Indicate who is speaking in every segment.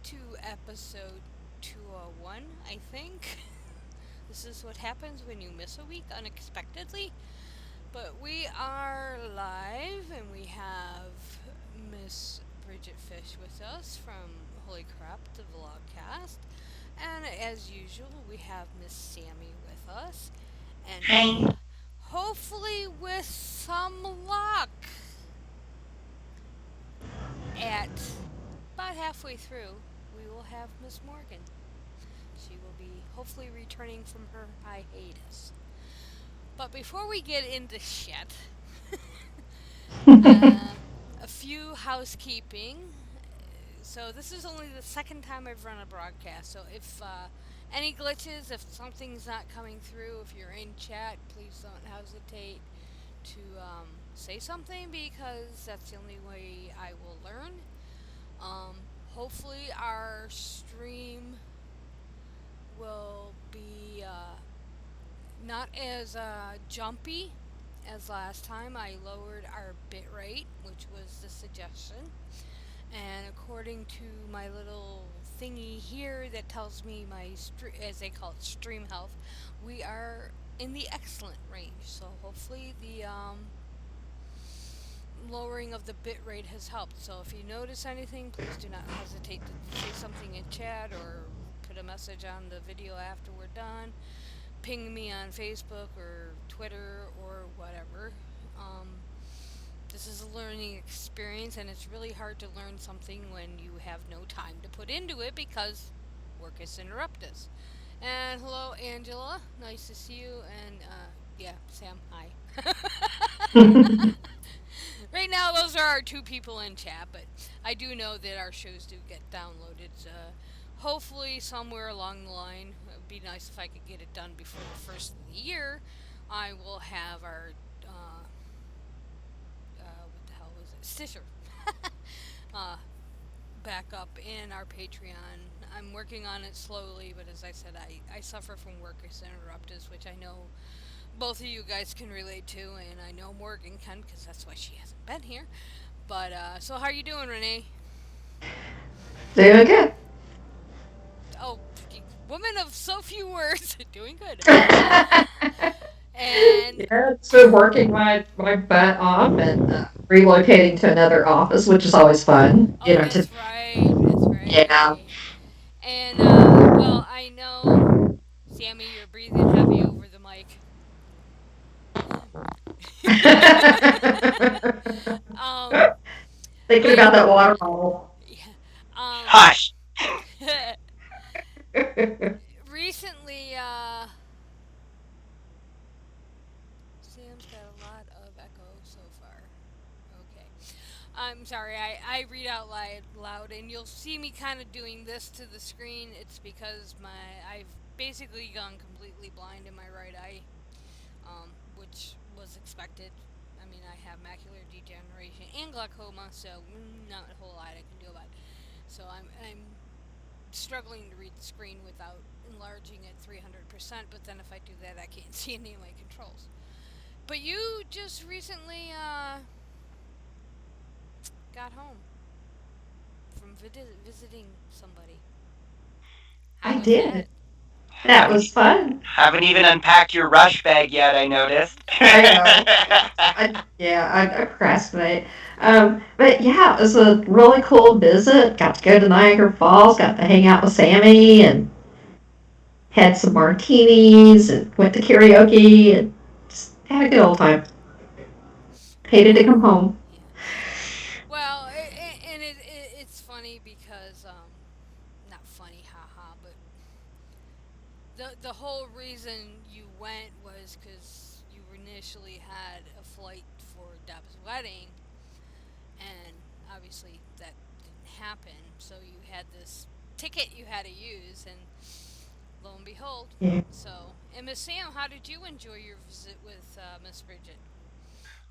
Speaker 1: to episode 201, I think. This is what happens when you miss a week unexpectedly. But we are live and we have Miss Bridget Fish with us from Holy Crap, the Vlogcast. And as usual, we have Miss Sammy with us. And
Speaker 2: Hi.
Speaker 1: hopefully, with some luck, at about halfway through, we will have Miss Morgan. She will be hopefully returning from her hiatus. But before we get into shit, uh, a few housekeeping. So this is only the second time I've run a broadcast. So if any glitches, if something's not coming through, if you're in chat, please don't hesitate to say something because that's the only way I will learn. Hopefully our stream will be not as jumpy as last time. I lowered our bit rate, which was the suggestion. And according to my little thingy here that tells me as they call it, stream health, we are in the excellent range. So hopefully the lowering of the bit rate has helped. So if you notice anything, please do not hesitate to say something in chat or put a message on the video after we're done. Ping me on Facebook or Twitter or whatever. Um, this is a learning experience, and it's really hard to learn something when you have no time to put into it because work has interrupted us. And hello, Angela. Nice to see you. And yeah, Sam, hi. Right now, those are our two people in chat, but I do know that our shows do get downloaded. Hopefully, somewhere along the line, it would be nice if I could get it done before the first of the year. I will have our what the hell was it? Stitcher uh, back up in our Patreon. I'm working on it slowly, but as I said, I suffer from workers interrupters, which I know both of you guys can relate to, and I know Morgan can because that's why she hasn't been here. But so how are you doing, Renee?
Speaker 2: Doing good.
Speaker 1: Oh, woman of so few words, doing good.
Speaker 2: Yeah,
Speaker 1: And
Speaker 2: it's been working my butt off and relocating to another office, which is always fun.
Speaker 1: oh, that's right, that's
Speaker 2: Yeah.
Speaker 1: right. And well, I know, Sammy, you're breathing heavy over the mic. um,
Speaker 2: Thinking
Speaker 1: we,
Speaker 2: about that water bottle.
Speaker 1: yeah, um,
Speaker 2: Hush.
Speaker 1: recently, Sam's got a lot of echo so far. Okay. I'm sorry, I read out loud, and you'll see me kind of doing this to the screen. It's because I've basically gone completely blind in my right eye, which was expected. I mean, I have macular degeneration and glaucoma, so not a whole lot I can do about it. So I'm struggling to read the screen without enlarging it 300%, but then if I do that, I can't see any of my controls. But you just recently got home from visiting somebody. How
Speaker 2: I
Speaker 1: was that?
Speaker 2: did. That was fun.
Speaker 3: Haven't even unpacked your rush bag yet, I noticed.
Speaker 2: I know. I procrastinate. But yeah, it was a really cool visit. Got to go to Niagara Falls. Got to hang out with Sammy and had some martinis and went to karaoke and just had a good old time. Hated to
Speaker 1: Well,
Speaker 2: come home.
Speaker 1: yeah. Well, and it's funny because not funny, haha, but the whole reason you went was because you initially had a flight for Deb's wedding, and obviously that didn't happen. So you had this ticket you had to use, and lo and behold.
Speaker 2: Yeah.
Speaker 1: So, and Miss Sam, how did you enjoy your visit with Miss Bridget?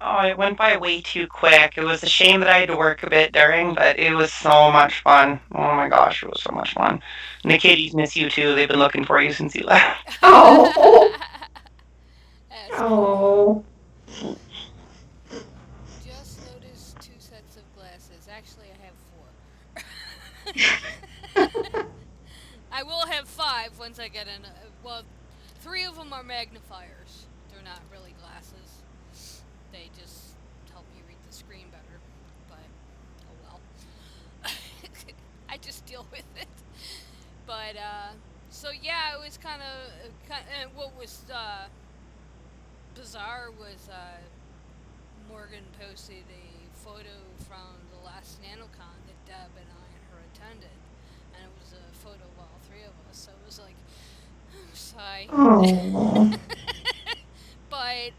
Speaker 3: Oh, it went by way too quick. It was a shame that I had to work a bit during, but it was so much fun. Oh my gosh, it was so much fun. And the kiddies miss you too. They've been looking for you since you left.
Speaker 2: Oh,
Speaker 1: That's cool.
Speaker 2: oh.
Speaker 1: Just noticed two sets of glasses. Actually, I have four. I will have five once I get in. Well, three of them are magnifiers. They're not really glasses. They just help me read the screen better. But oh well. I just deal with it. But so yeah, it was and what was bizarre was Morgan posted a photo from the last NanoCon that Deb and I and her attended, and it was a photo of all three of us. So it was like, sigh.
Speaker 2: Oh.
Speaker 1: But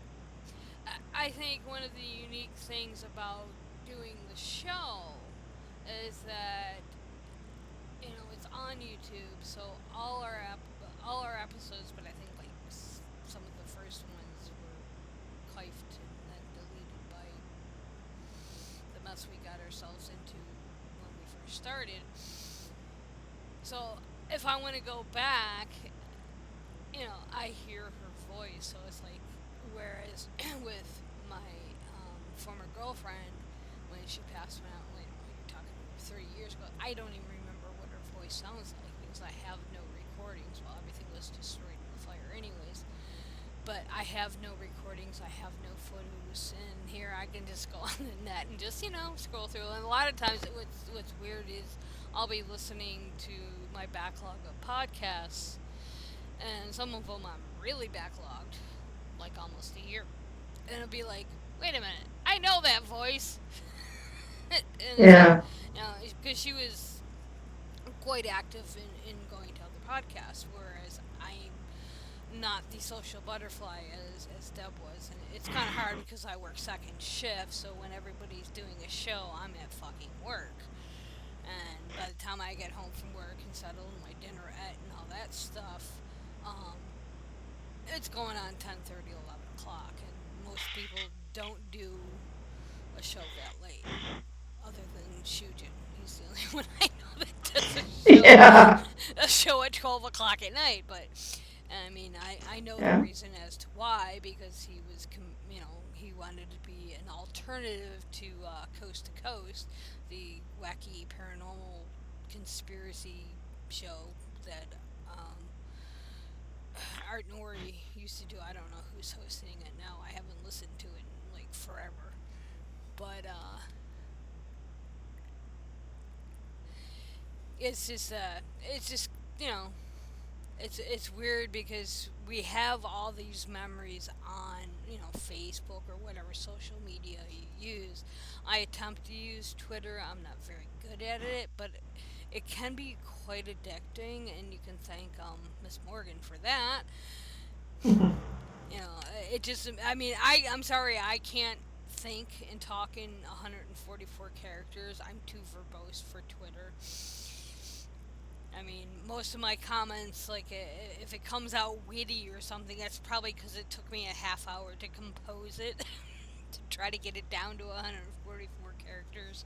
Speaker 1: I think one of the unique things about doing the show is that it's on YouTube, so all our episodes, but I think like some of the first ones were kifed and then deleted by the mess we got ourselves into when we first started. So if I want to go back, I hear her voice, so it's like, whereas with my former girlfriend, when she passed away, you're talking 3 years ago, I don't even remember what her voice sounds like because I have no recordings. Well, everything was destroyed in the fire, anyways. But I have no recordings, I have no photos, and here I can just go on the net and just scroll through. And a lot of times, what's weird is I'll be listening to my backlog of podcasts, and some of them I'm really backlogged, like almost a year, and it'll be like, wait a minute, I know that voice, and it's like,
Speaker 2: Yeah.
Speaker 1: because she was quite active in going to other podcasts, whereas I'm not the social butterfly as Deb was. And it's kind of hard because I work second shift, so when everybody's doing a show, I'm at fucking work. And by the time I get home from work and settle in my dinner at and all that stuff, um, it's going on 10:30, 11 o'clock, and most people don't do a show that late, other than Shujin. He's the only one I know that does
Speaker 2: Yeah.
Speaker 1: a show at 12 o'clock at night. But I mean, I know the
Speaker 2: Yeah.
Speaker 1: reason as to why, because he wanted to be an alternative to Coast to Coast, the wacky paranormal conspiracy show that Art Nori used to do. I don't know who's hosting it now. I haven't listened to it in like forever. But it's just you know it's weird because we have all these memories on Facebook or whatever social media you use. I attempt to use Twitter. I'm not very good at it, but it can be quite addicting, and you can thank Miss Morgan for that. It just, I mean, I'm sorry, I can't think and talk in 144 characters. I'm too verbose for Twitter. I mean, most of my comments, like if it comes out witty or something, that's probably because it took me a half hour to compose it to try to get it down to 144 characters.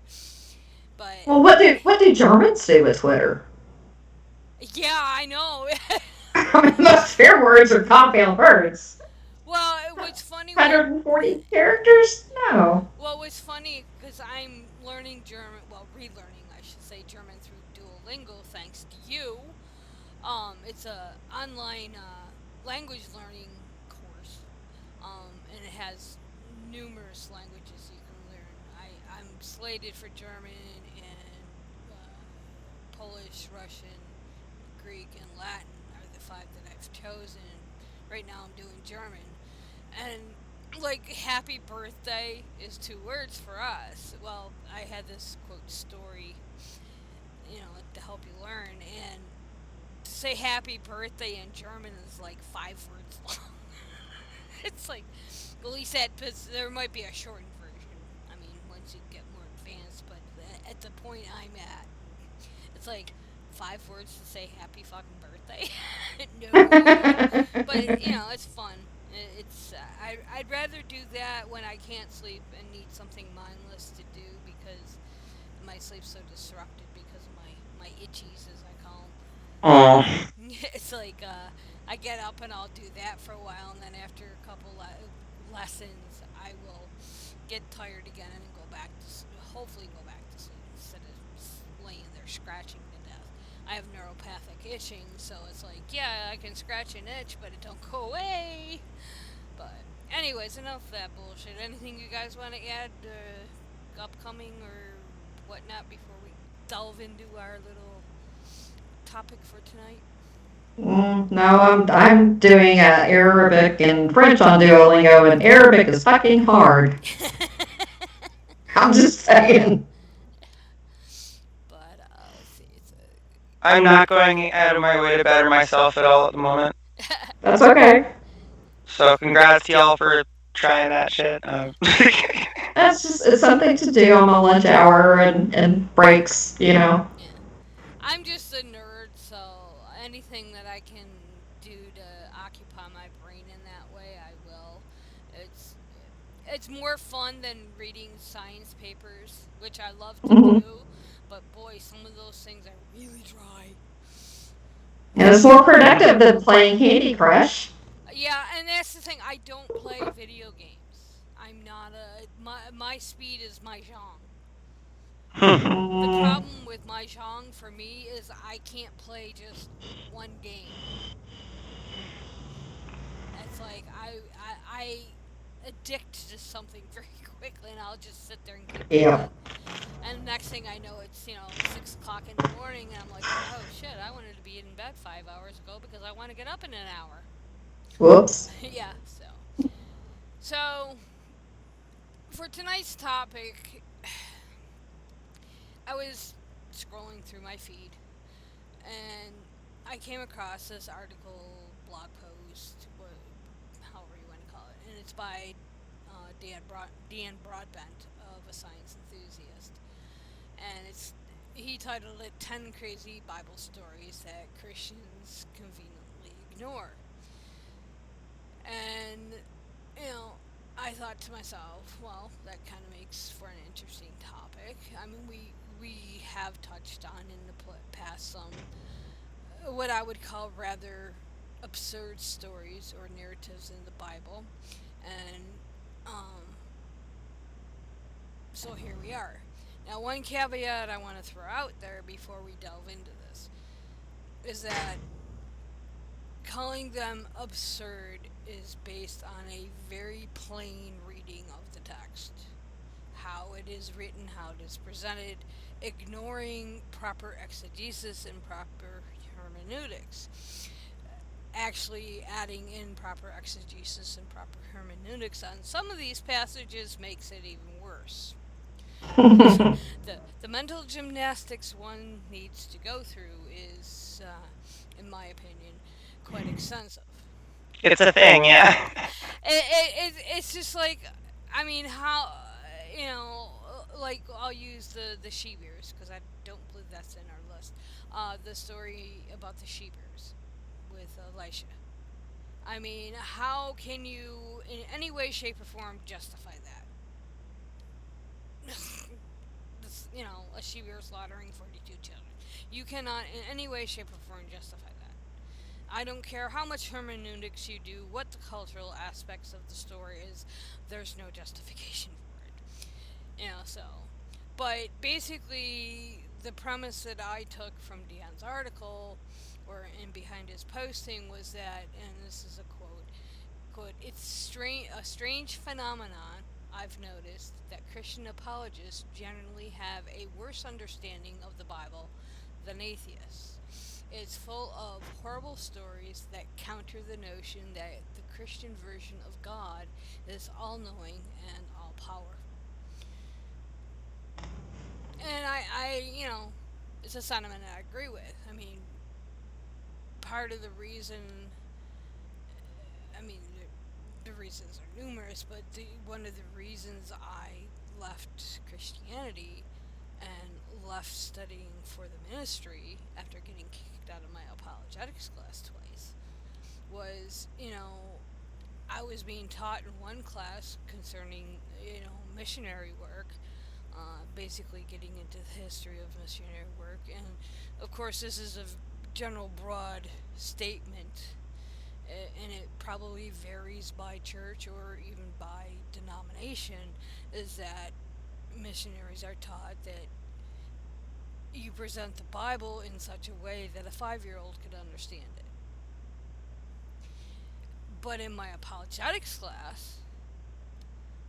Speaker 1: But
Speaker 2: Well, what do Germans do with Twitter?
Speaker 1: yeah, I know.
Speaker 2: I mean, most of their words are compound words.
Speaker 1: Well, what's funny with
Speaker 2: 140 characters? No.
Speaker 1: well, what's funny because I'm learning German, well, relearning, I should say, German through Duolingo, thanks to you. It's a online language learning course, and it has numerous languages you can learn. I'm slated for German and Polish, Russian, Greek, and Latin are the five that I've chosen. Right now, I'm doing German, and like happy birthday is two words for us. Well, I had this quote story, to help you learn, and to say happy birthday in German is like 5 words long. It's like, at least there might be a shortened version. I mean, once you get more advanced, but at the point I'm at, it's like 5 words to say happy fucking birthday. No, but it's fun. I'd rather do that when I can't sleep and need something mindless to do because my sleep's so disrupted because of my itchies, as I call them.
Speaker 3: Oh.
Speaker 1: It's like I get up and I'll do that for a while, and then after a couple lessons, I will get tired again and go back to hopefully go back to sleep instead of laying there scratching to death. I have neuropathic itching, so it's like, yeah, I can scratch an itch, but it don't go away. But anyways, enough of that bullshit. Anything you guys want to add, upcoming or whatnot, before we delve into our little topic for tonight?
Speaker 2: No, I'm doing Arabic and French on Duolingo, and Arabic is fucking hard. I'm just saying.
Speaker 1: But let's see. It's
Speaker 3: I'm not going out of my way to better myself at all at the moment.
Speaker 2: That's okay.
Speaker 3: So congrats to y'all for trying that shit.
Speaker 2: It's something to do on my lunch hour and breaks, you know.
Speaker 1: yeah. I'm just a nerd, so anything that I can do to occupy my brain in that way, I will. It's it's more fun than reading science papers, which I love to
Speaker 2: Hmm.
Speaker 1: do, but boy, some of those things are really dry.
Speaker 2: And it's more productive than playing Candy Crush.
Speaker 1: Yeah, and that's the thing. I don't play video games. I'm not a my speed is mahjong. The
Speaker 2: Mm,
Speaker 1: problem with mahjong for me is I can't play just one game. It's like I addict to something very quickly, and I'll just sit there and keep
Speaker 2: yeah.
Speaker 1: playing. And the next thing I know, it's 6 o'clock in the morning, and I'm like, oh shit, I wanted to be in bed 5 hours ago because I want to get up in an hour.
Speaker 2: Whoops.
Speaker 1: Yeah, so for tonight's topic, I was scrolling through my feed and I came across this article, blog post, however you want to call it, and it's by Dan Broadbent of A Science Enthusiast, and he titled it "10 Crazy Bible Stories That Christians Conveniently Ignore," and you know. I thought to myself, well, that kind of makes for an interesting topic. I mean, we have touched on in the past some what I would call rather absurd stories or narratives in the Bible. And so here we are. Now, one caveat I want to throw out there before we delve into this is that calling them absurd is based on a very plain reading of the text. How it is written, how it is presented, ignoring proper exegesis and proper hermeneutics. Actually adding in proper exegesis and proper hermeneutics on some of these passages makes it even worse. The mental gymnastics one needs to go through is, in my opinion, quite extensive.
Speaker 3: It's a thing, yeah.
Speaker 1: It's just like, I mean, how, like I'll use the she bears because I don't believe that's in our list. The story about the she bears with Elisha. I mean, how can you, in any way, shape, or form, justify that? A she bear slaughtering 42 children. You cannot, in any way, shape, or form, justify that. I don't care how much hermeneutics you do, what the cultural aspects of the story is, there's no justification for it. So. But basically, the premise that I took from Dion's article, or in behind his posting, was that, and this is a quote, it's a strange phenomenon I've noticed that Christian apologists generally have a worse understanding of the Bible than atheists. It's full of horrible stories that counter the notion that the Christian version of God is all knowing and all powerful. And it's a sentiment I agree with. I mean, part of the reason, I mean, the reasons are numerous, but one of the reasons I left Christianity and left studying for the ministry after getting kicked out of my apologetics class twice was, I was being taught in one class concerning, missionary work, basically getting into the history of missionary work. And of course, this is a general broad statement, and it probably varies by church or even by denomination, is that missionaries are taught that you present the Bible in such a way that a 5-year-old could understand it. But in my apologetics class,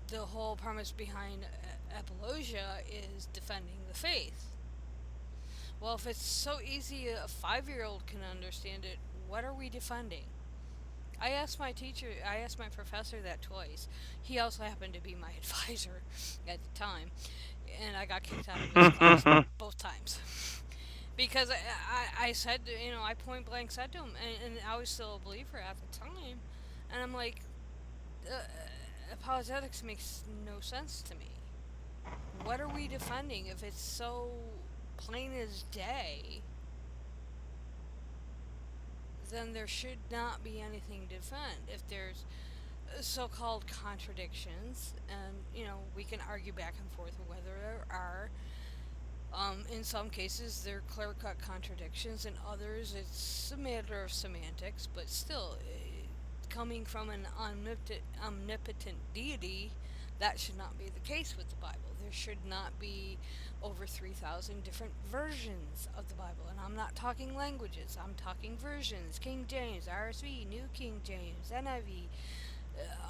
Speaker 1: the whole premise behind apologia is defending the faith. Well, if it's so easy a 5-year-old can understand it, what are we defending? I asked my professor that twice. He also happened to be my advisor at the time, and I got kicked out of his class both times. Because I said, I point blank said to him, and I was still a believer at the time, and I'm like, uh, apologetics makes no sense to me. What are we defending if it's so plain as day? Then there should not be anything to defend. If there's so-called contradictions, and we can argue back and forth whether there are. In some cases, they're clear-cut contradictions. In others, it's a matter of semantics. But still, coming from an omnipotent deity, that should not be the case with the Bible. There should not be over 3,000 different versions of the Bible. And I'm not talking languages, I'm talking versions: King James, RSV, New King James, NIV,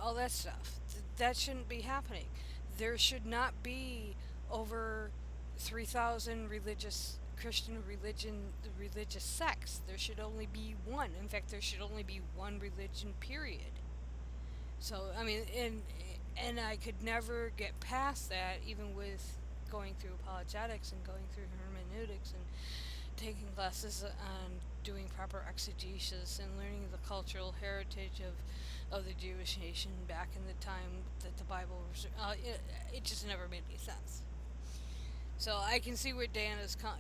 Speaker 1: all that stuff. That shouldn't be happening. There should not be over 3,000 religious sects. There should only be one. In fact, there should only be one religion, period. So, I mean, and I could never get past that, even with going through apologetics and going through hermeneutics and taking classes on doing proper exegesis and learning the cultural heritage of the Jewish nation back in the time that the Bible was. It just never made any sense. So I can see where Dan is um,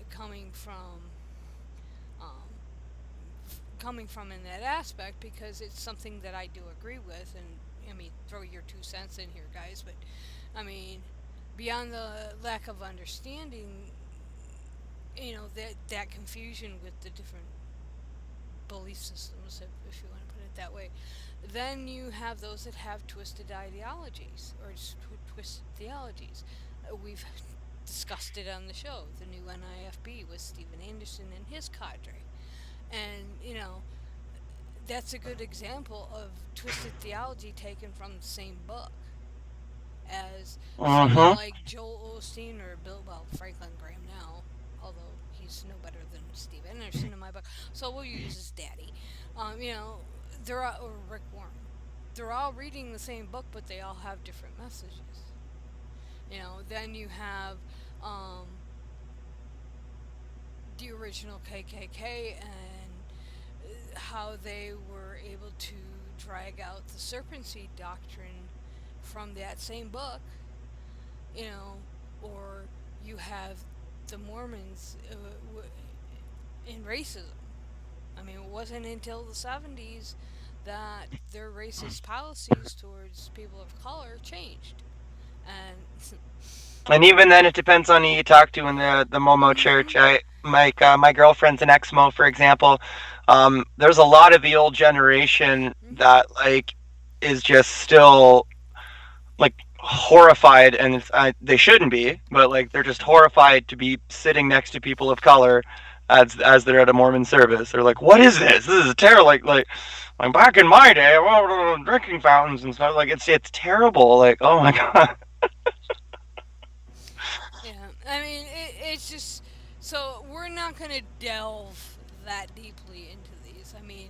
Speaker 1: coming from in that aspect, because it's something that I do agree with. And I mean, throw your 2 cents in here, guys. But I mean, beyond the lack of understanding, that confusion with the different belief systems, if you want to put it that way. Then you have those that have twisted ideologies or twisted theologies. We've discussed it on the show, the new NIFB with Stephen Anderson and his cadre. And, that's a good example of twisted theology taken from the same book as someone
Speaker 3: Mhm.
Speaker 1: like Joel Osteen or Franklin Graham now, although he's no better than Steve Anderson in my book. So we'll use his daddy. You know, they're all, or Rick Warren. They're all reading the same book, but they all have different messages. Then you have um, the original KKK and how they were able to drag out the serpent seed doctrine from that same book, you know, or you have the Mormons in racism. I mean, it wasn't until the 70s that their racist policies towards people of color changed. And,
Speaker 3: And even then, it depends on who you talk to in the Momo
Speaker 1: mm-hmm,
Speaker 3: church. My girlfriend's an ex-Mo, for example. There's a lot of the old generation
Speaker 1: mm-hmm,
Speaker 3: that is just still horrified, and they shouldn't be, but they're just horrified to be sitting next to people of color as they're at a Mormon service. They're like, "What is this? This is terrible!" Like back in my day, well, drinking fountains and stuff. It's terrible. Oh my god.
Speaker 1: yeah. I mean, it's just, so we're not going to delve that deeply into these. I mean,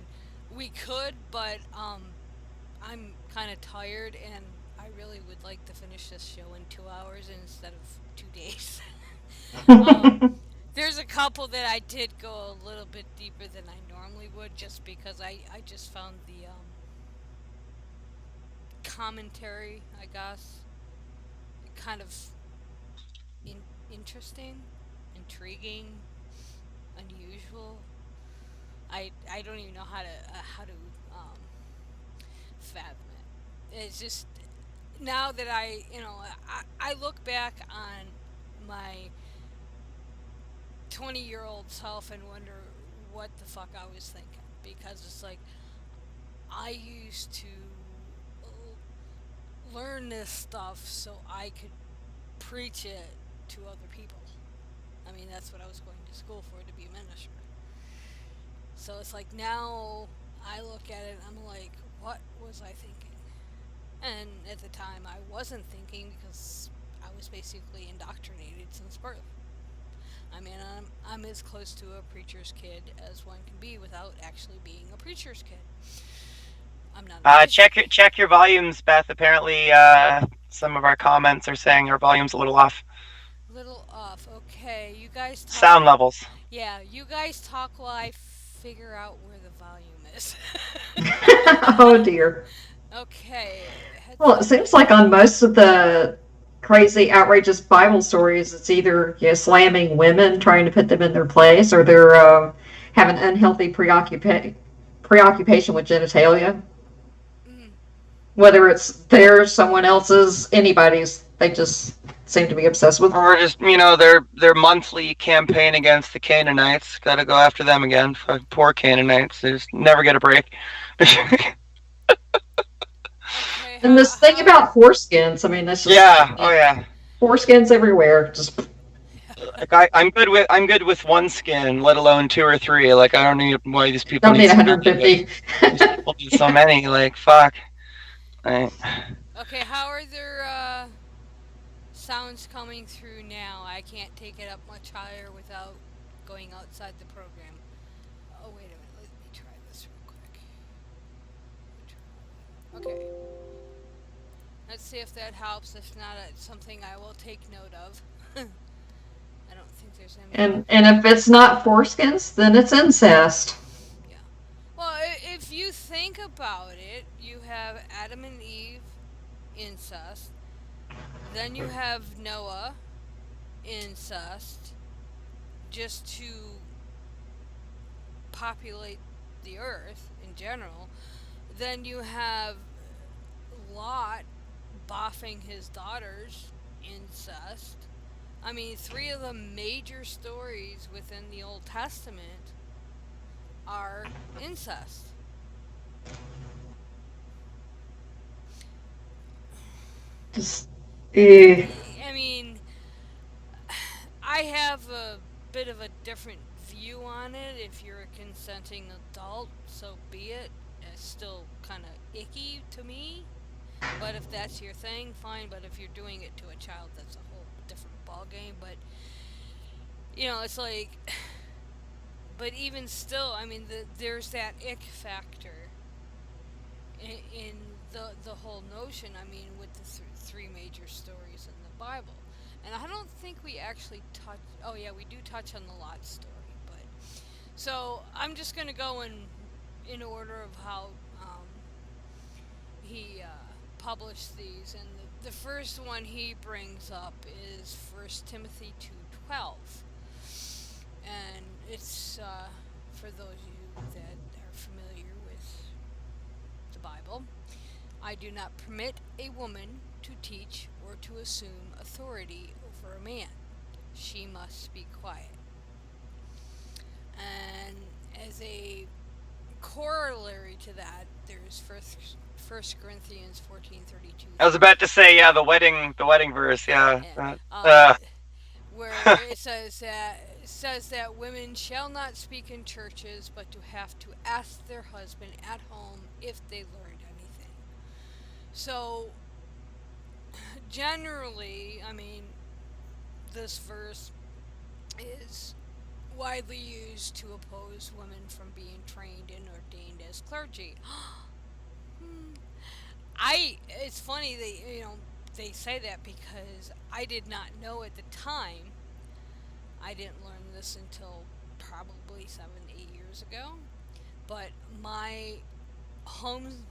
Speaker 1: we could, but I'm kind of tired, and I really would like to finish this show in 2 hours instead of 2 days. um, there's a couple that I did go a little bit deeper than I normally would, just because I just found the commentary, I guess, kind of interesting, intriguing, unusual. I don't even know how to um, fathom it. It's just, now that I look back on my 20-year-old self and wonder what the fuck I was thinking, because it's like I used to learn this stuff so I could preach it to other people. I mean, that's what I was going to school for, to be a minister. So it's like now I look at it and I'm like, what was I thinking? And at the time, I wasn't thinking because I was basically indoctrinated since birth. I mean, I'm as close to a preacher's kid as one can be without actually being a preacher's kid. I'm not a minister.
Speaker 3: Check your volumes, Beth. Apparently, some of our comments are saying our volume's a little off.
Speaker 1: Little off. Okay, you guys talk.
Speaker 3: Sound levels.
Speaker 1: Yeah, you guys talk while I figure out where the volume is.
Speaker 2: Oh dear.
Speaker 1: Okay,
Speaker 2: Well, it
Speaker 1: headset.
Speaker 2: seems like on most of the crazy, outrageous Bible stories, it's either slamming women, trying to put them in their place, or they're having unhealthy preoccupation with genitalia.
Speaker 1: Mm,
Speaker 2: Whether it's theirs, someone else's, anybody's, they just seem to be obsessed with.
Speaker 3: Or just their monthly campaign against the Canaanites. Got to go after them again. Poor Canaanites. They just never get a break.
Speaker 1: okay,
Speaker 2: And this thing
Speaker 1: how
Speaker 2: about foreskins, I mean, that's just
Speaker 3: Yeah. Oh yeah.
Speaker 2: foreskins everywhere. Just
Speaker 3: Like I'm good with one skin, let alone two or three. Like I don't need why these people
Speaker 2: don't
Speaker 3: need
Speaker 2: need
Speaker 3: so many, but
Speaker 2: 150.
Speaker 3: these people need so many. Like fuck. Right.
Speaker 1: okay, how are there sounds coming through now? I can't take it up much higher without going outside the program. Oh, wait a minute. Let me try this real quick. Okay. Let's see if that helps. If not, it's something I will take note of. I don't think there's any.
Speaker 2: And if it's not foreskins, then it's incest.
Speaker 1: Yeah. Well, if you think about it, you have Adam and Eve, incest. Then you have Noah, incest, just to populate the earth in general. Then you have Lot boffing his daughters, incest. I mean, three of the major stories within the Old Testament are incest.
Speaker 2: Just,
Speaker 1: And
Speaker 2: eh.
Speaker 1: I mean, I have a bit of a different view on it. If you're a consenting adult, so be it. It's still kind of icky to me. But if that's your thing, fine. But if you're doing it to a child, that's a whole different ball game. But it's like, but even still, I mean, there's that ick factor in the whole notion. I mean, with the three major stories in the Bible, and I don't think we actually touch. Oh yeah, we do touch on the Lot story, but so I'm just gonna go in order of how he published these, and the first one he brings up is First Timothy 2:12, and it's for those of you that are familiar with the Bible. I do not permit a woman to teach or to assume authority over a man. She must be quiet. And as a corollary to that, there's First Corinthians 14:32
Speaker 3: I was
Speaker 1: through
Speaker 3: about to say yeah, the wedding verse. Yeah.
Speaker 1: yeah, where
Speaker 3: Uh,
Speaker 1: it says that women shall not speak in churches, but to have to ask their husband at home if they learned anything. So generally, I mean, this verse is widely used to oppose women from being trained and ordained as clergy. Hmm. It's funny they say that because I did not know at the time. I didn't learn this until probably 7, 8 years ago. But my home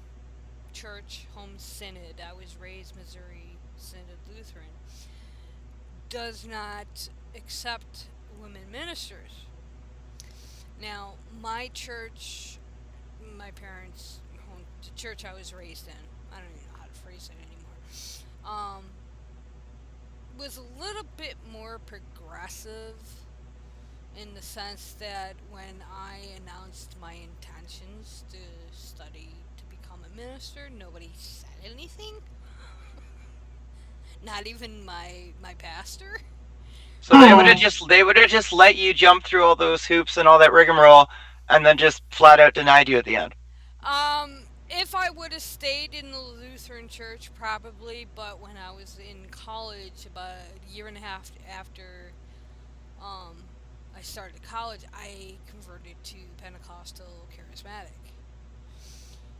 Speaker 1: church, home synod, I was raised Missouri Synod Lutheran, does not accept women ministers. Now, my church, my parents' home, the church I was raised in, I don't even know how to phrase it anymore, um, was a little bit more progressive in the sense that when I announced my intentions to study to become a minister, nobody said anything. Not even my pastor.
Speaker 3: So
Speaker 2: Oh.
Speaker 3: they would have just let you jump through all those hoops and all that rigmarole, and then just flat out denied you at the end.
Speaker 1: If I would have stayed in the Lutheran church, probably, but when I was in college, about a year and a half after um, I started college, I converted to Pentecostal Charismatic.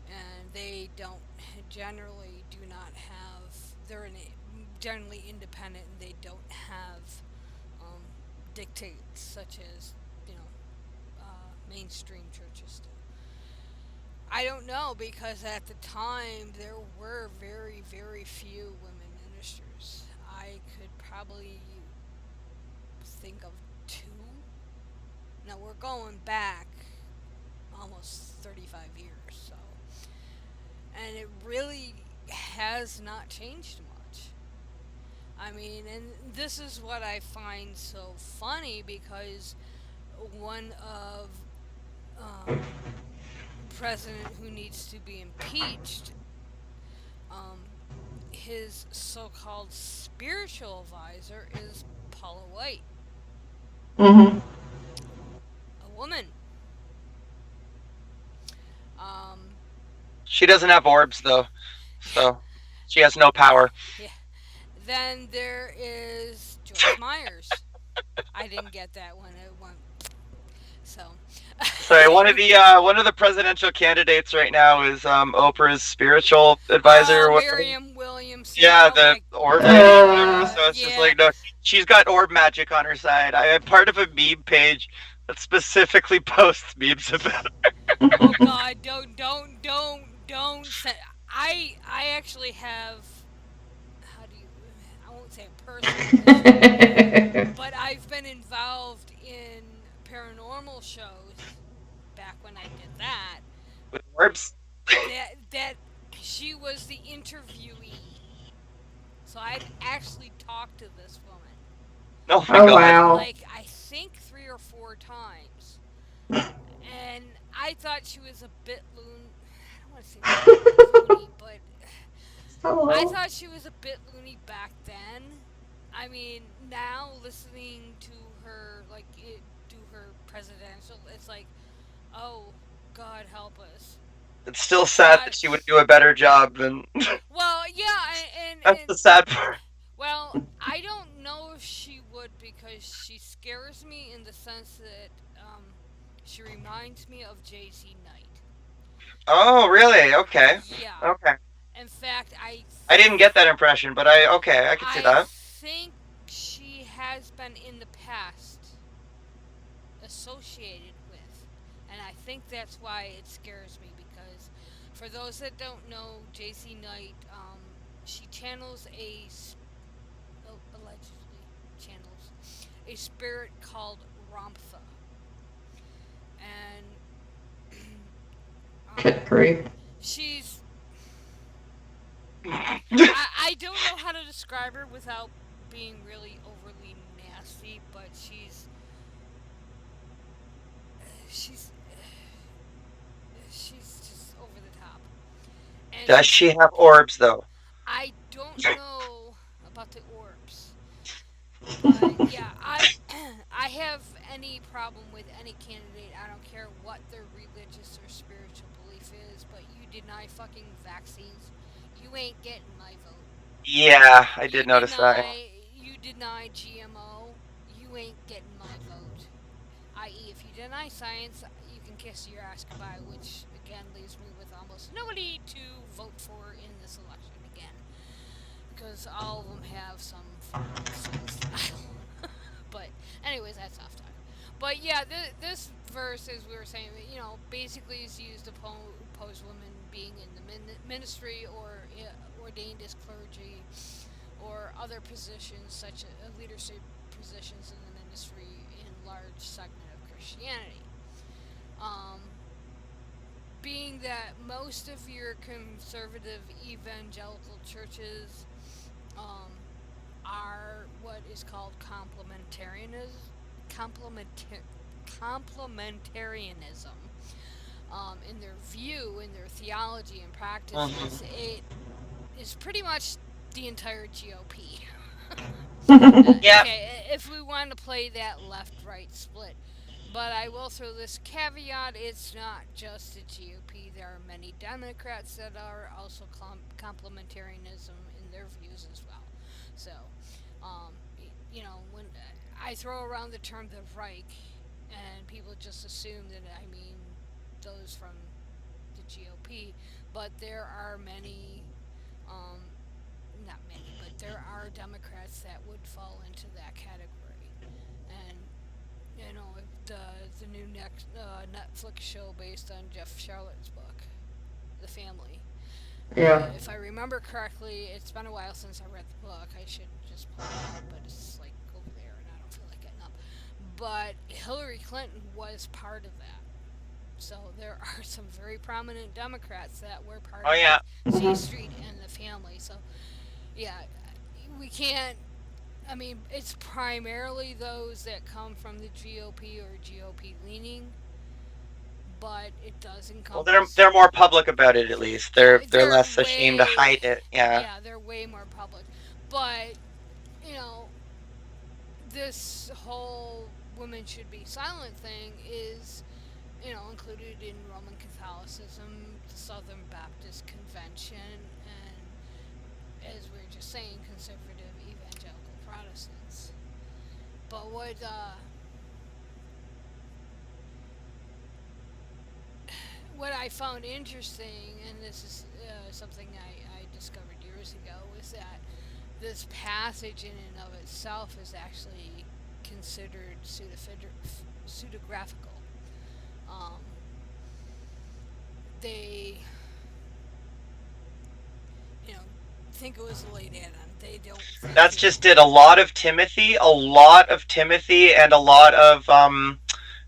Speaker 1: And they don't generally do not have, they're generally independent and they don't have um, dictates such as, you know, mainstream churches do. I don't know because at the time there were very, very few women ministers. I could probably think of two. Now we're going back almost 35 years, so. And it really has not changed much. I mean, and this is what I find so funny because one of president who needs to be impeached, um, his so-called spiritual advisor is Paula White,
Speaker 2: Mm-hmm.
Speaker 1: a woman. Um,
Speaker 3: She doesn't have orbs though, so she has no power.
Speaker 1: yeah. Then there is Joyce Myers. I didn't get that one. It went so.
Speaker 3: Sorry, one of the presidential candidates right now is Oprah's spiritual advisor
Speaker 1: Oh,
Speaker 3: or whatever.
Speaker 1: Miriam Williamson.
Speaker 3: Yeah,
Speaker 1: Oh
Speaker 3: the
Speaker 1: my.
Speaker 3: orb lady or whatever.
Speaker 2: Uh,
Speaker 3: So it's just
Speaker 1: Yeah.
Speaker 3: like no, she's got orb magic on her side. I am part of a meme page that specifically posts memes about
Speaker 1: Oh God. Don't say. I actually have. How do you? I won't say a personal issue, but I've been involved in paranormal shows back when I did that.
Speaker 3: with orbs.
Speaker 1: That she was the interviewee. So I've actually talked to this woman.
Speaker 3: Oh my
Speaker 2: oh
Speaker 3: god.
Speaker 2: wow.
Speaker 1: Like I think 3 or 4 times. And I thought she was a bit loon. I don't want to say loony, but I
Speaker 2: Hello.
Speaker 1: thought she was a bit loony back then. I mean, now listening to her, like, do her presidential, it's like, oh, God help us.
Speaker 3: It's still sad
Speaker 1: God.
Speaker 3: that she would do a better job than
Speaker 1: Well, yeah,
Speaker 3: that's the sad part.
Speaker 1: well, I don't know if she would because she scares me in the sense that she reminds me of JC Knight.
Speaker 3: Oh, really? Okay.
Speaker 1: Yeah.
Speaker 3: Okay.
Speaker 1: In fact,
Speaker 3: I didn't get that impression, but I could see
Speaker 1: I
Speaker 3: that.
Speaker 1: think she has been in the past associated with, and I think that's why it scares me because for those that don't know, JC Knight, she channels allegedly channels a spirit called Ramtha, and
Speaker 2: Good
Speaker 1: um,
Speaker 2: grief.
Speaker 1: she's I don't know how to describe her without being really overly nasty, but she's she's just over the top, and
Speaker 3: Does
Speaker 1: she's
Speaker 3: she have orbs though?
Speaker 1: I don't know about the orbs, but yeah, I I have any problem with any candidate. I don't care what their religious or spiritual belief is, but you deny fucking vaccines, you ain't getting my vote.
Speaker 3: Yeah, I
Speaker 1: You
Speaker 3: did notice that.
Speaker 1: deny GMO, you ain't getting my vote. I.e., if you deny science, you can kiss your ass goodbye, which again leaves me with almost nobody to vote for in this election again, because all of them have some form of science style. But anyways, that's off topic. But yeah, this verse, as we were saying, basically is used to oppose women being in the ministry or ordained as clergy or other positions such as leadership positions in the ministry in large segment of Christianity. Um, Being that most of your conservative evangelical churches um, are what is called complementar- complementarianism in their view, in their theology and
Speaker 3: Mhm.
Speaker 1: practices, it is pretty much the entire GOP.
Speaker 3: Yeah,
Speaker 1: Okay, if we want to play that left right split. But I will throw this caveat, it's not just the GOP. There are many Democrats that are also complementarianism in their views as well. So, when I throw around the term the Reich, and people just assume that I mean those from the GOP, but there are many, um, not many, but there are Democrats that would fall into that category. And the new next Netflix show based on Jeff Charlotte's book, The Family.
Speaker 2: Yeah.
Speaker 1: If I remember correctly, it's been a while since I read the book. I should just pull it out, but it's like over there, and I don't feel like getting up. But Hillary Clinton was part of that. So there are some very prominent Democrats that were part
Speaker 3: Oh
Speaker 1: of
Speaker 3: yeah.
Speaker 1: both C
Speaker 2: Hmm.
Speaker 1: Street and the Family. So yeah, we can't. I mean, it's primarily those that come from the GOP or GOP leaning, but it does
Speaker 3: Well,
Speaker 1: encompass.
Speaker 3: they're more public about it at least.
Speaker 1: Yeah,
Speaker 3: They're
Speaker 1: they're
Speaker 3: less ashamed to
Speaker 1: way.
Speaker 3: hide it. Yeah.
Speaker 1: Yeah, they're way more public. But you know, this whole women should be silent thing is included in Roman Catholicism, the Southern Baptist Convention, and as we were just saying, conservative evangelical Protestants. But what I found interesting, and this is something I discovered years ago, is that this passage in and of itself is actually considered pseudographical. Um, they, you know, think it was a late add-on. They don't think
Speaker 3: That's
Speaker 1: it.
Speaker 3: just it. A lot of Timothy, and a lot of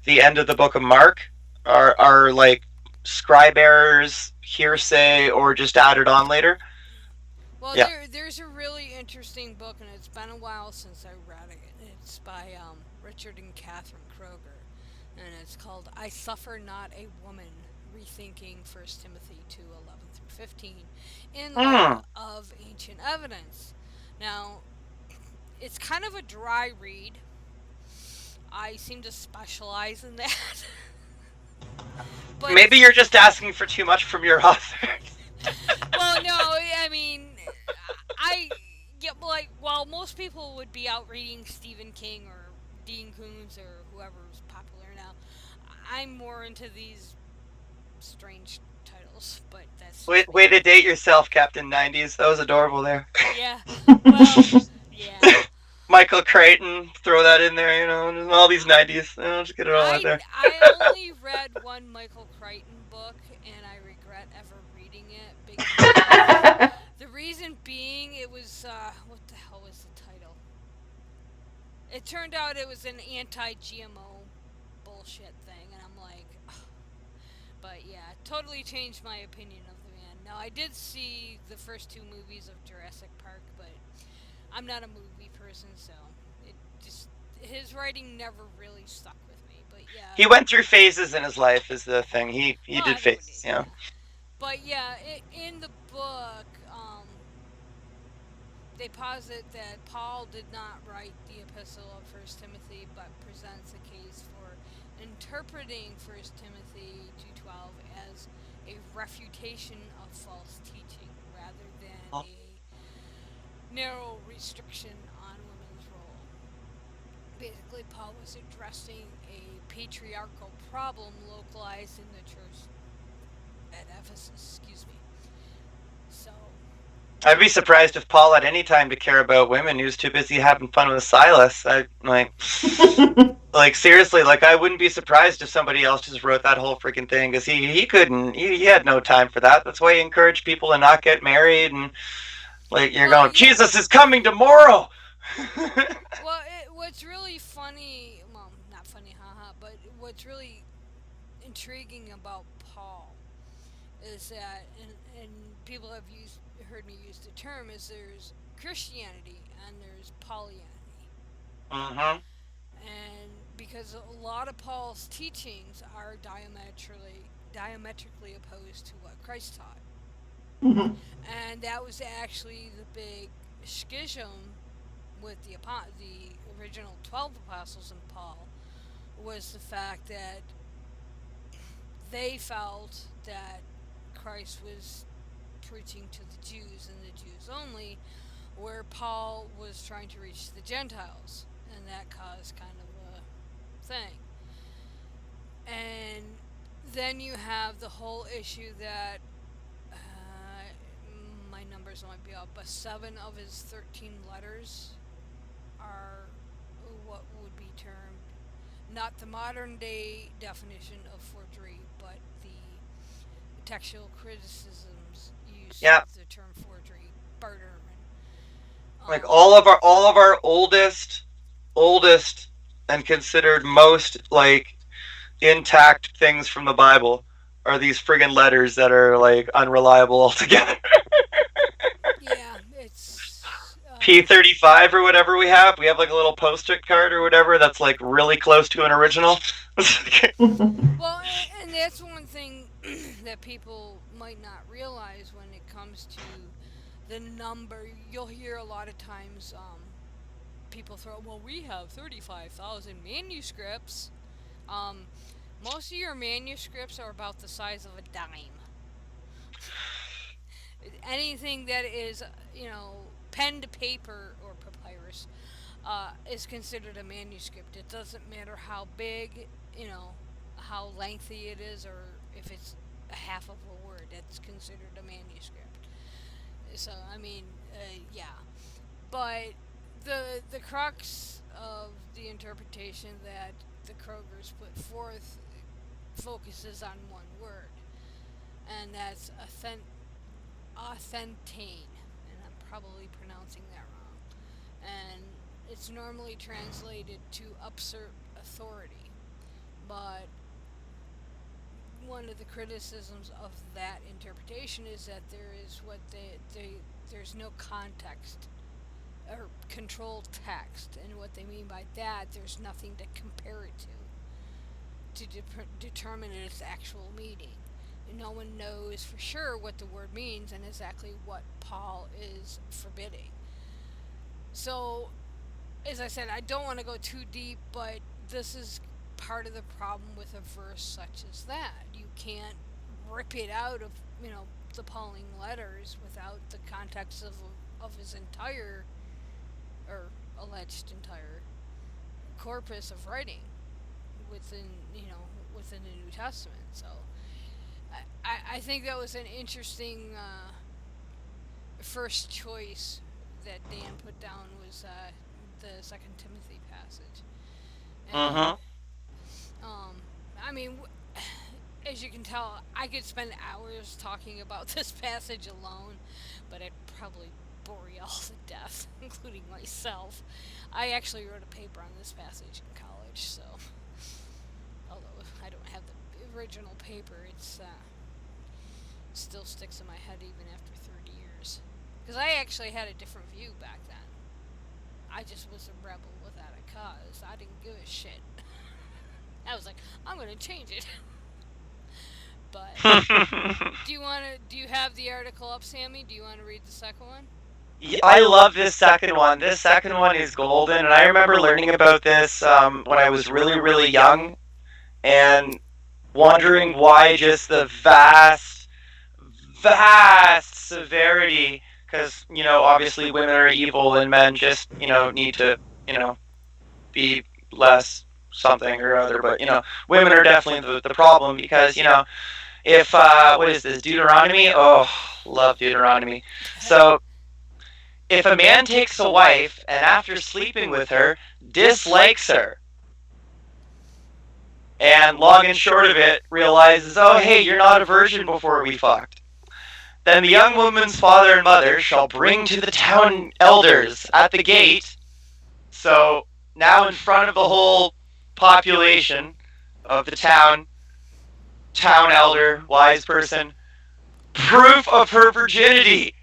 Speaker 3: the end of the book of Mark are like scribe errors,
Speaker 1: Yeah.
Speaker 3: hearsay, or just added on later.
Speaker 1: Yeah. Well,
Speaker 3: Yeah.
Speaker 1: there's a really interesting book, and it's been a while since I read it. It's by Richard and Catherine Kroger, and it's called "I Suffer Not a Woman: Rethinking First Timothy 2:11 through 15 in light
Speaker 3: Hmm.
Speaker 1: of ancient evidence." Now, it's kind of a dry read. I seem to specialize in that, but
Speaker 3: Maybe
Speaker 1: it's
Speaker 3: you're just asking for too much from your author.
Speaker 1: well, no, I mean, I get like while most people would be out reading Stephen King or Dean Koontz or whoever's popular now, I'm more into these strange titles, but that's just me.
Speaker 3: Way to date yourself, Captain 90s. That was adorable there.
Speaker 1: Yeah, well, yeah.
Speaker 3: Michael Crichton, throw that in there, and all these 90s. Just get it all out there.
Speaker 1: I only read one Michael Crichton book, and I regret ever reading it because the reason being it was what the hell was the title? It turned out it was an anti-GMO bullshit thing, and I'm like, but yeah, totally changed my opinion of the man. Now I did see the first two movies of Jurassic Park, but I'm not a movie person, so it just his writing never really stuck with me. But yeah,
Speaker 3: He went through phases in his life, is the thing. He
Speaker 1: well
Speaker 3: did
Speaker 1: everyone did,
Speaker 3: phases,
Speaker 1: yeah. But yeah, in the book, they posit that Paul did not write the epistle of First Timothy, but presents a case for interpreting First Timothy 2:12 as a refutation of false teaching rather than a narrow restriction on women's role. Basically, Paul was addressing a patriarchal problem localized in the church at Ephesus. Excuse me. So,
Speaker 3: I'd be surprised if Paul had any time to care about women. He was too busy having fun with Silas. Like seriously, like I wouldn't be surprised if somebody else just wrote that whole freaking thing because he couldn't. He had no time for that. That's why he encouraged people to not get married, and like you're
Speaker 1: well,
Speaker 3: going,
Speaker 1: yeah.
Speaker 3: Jesus is coming tomorrow.
Speaker 1: Well, what's really funny, well, not funny, haha, but what's really intriguing about Paul is that, and people have heard me use the term, is there's Christianity and there's Pollyanny.
Speaker 3: Mm-hmm.
Speaker 1: And because a lot of Paul's teachings are diametrically opposed to what Christ taught.
Speaker 2: Mhm.
Speaker 1: And that was actually the big schism with the original 12 apostles and Paul was the fact that they felt that Christ was preaching to the Jews and the Jews only, where Paul was trying to reach the Gentiles, and that caused kind of a thing. And then you have the whole issue that my numbers might be off, but 7 of his 13 letters are what would be termed not the modern day definition of forgery, but the textual criticisms use
Speaker 4: Yeah,
Speaker 1: of the term forgery, Barterman.
Speaker 4: like
Speaker 1: Um,
Speaker 4: all of our oldest and considered most like intact things from the Bible are these friggin' letters that are like unreliable altogether.
Speaker 1: yeah, it's
Speaker 4: P35 or whatever we have. We have like a little post-it card or whatever that's like really close to an original.
Speaker 1: well, and that's one thing that people might not realize when it comes to the number. You'll hear a lot of times people throw, well, we have 35,000 manuscripts. Um, Most of your manuscripts are about the size of a dime. Anything that is, pen to paper or papyrus is considered a manuscript. It doesn't matter how big, how lengthy it is, or if it's a half of a word. It's considered a manuscript. So I mean, yeah. But the crux of the interpretation that the Krogers put forth focuses on one word, and that's authentane, and I'm probably pronouncing that wrong. And it's normally translated to usurp authority, but one of the criticisms of that interpretation is that there is there's no context or controlled text, and what they mean by that, there's nothing to compare it to determine its actual meaning. No one knows for sure what the word means and exactly what Paul is forbidding. So, as I said, I don't want to go too deep, but this is part of the problem with a verse such as that. You can't rip it out of, the Pauline letters without the context of his entire, or alleged entire, corpus of writing within, within the New Testament. So, I think that was an interesting first choice that Dan put down was the Second Timothy passage, and
Speaker 4: Mm-hmm.
Speaker 1: um, I mean, as you can tell, I could spend hours talking about this passage alone, but I'd probably bore you all to death, including myself. I actually wrote a paper on this passage in college, so although I don't have the original paper, it's still sticks in my head even after 30 years. Because I actually had a different view back then. I just was a rebel without a cause. I didn't give a shit. I was like, I'm gonna change it. But do you have the article up, Sammy? Do you want to read the second one?
Speaker 4: I love this second one. This second one is golden, and I remember learning about this when I was really, really young, and wondering why just the vast severity. Because obviously women are evil, and men just need to you know be less something or other. But women are definitely the problem because if what is this, Deuteronomy? Oh, love Deuteronomy. So if a man takes a wife and after sleeping with her dislikes her, and long and short of it realizes, oh hey, you're not a virgin before we fucked, then the young woman's father and mother shall bring to the town elders at the gate. So now in front of the whole population of the town elder, wise person, proof of her virginity.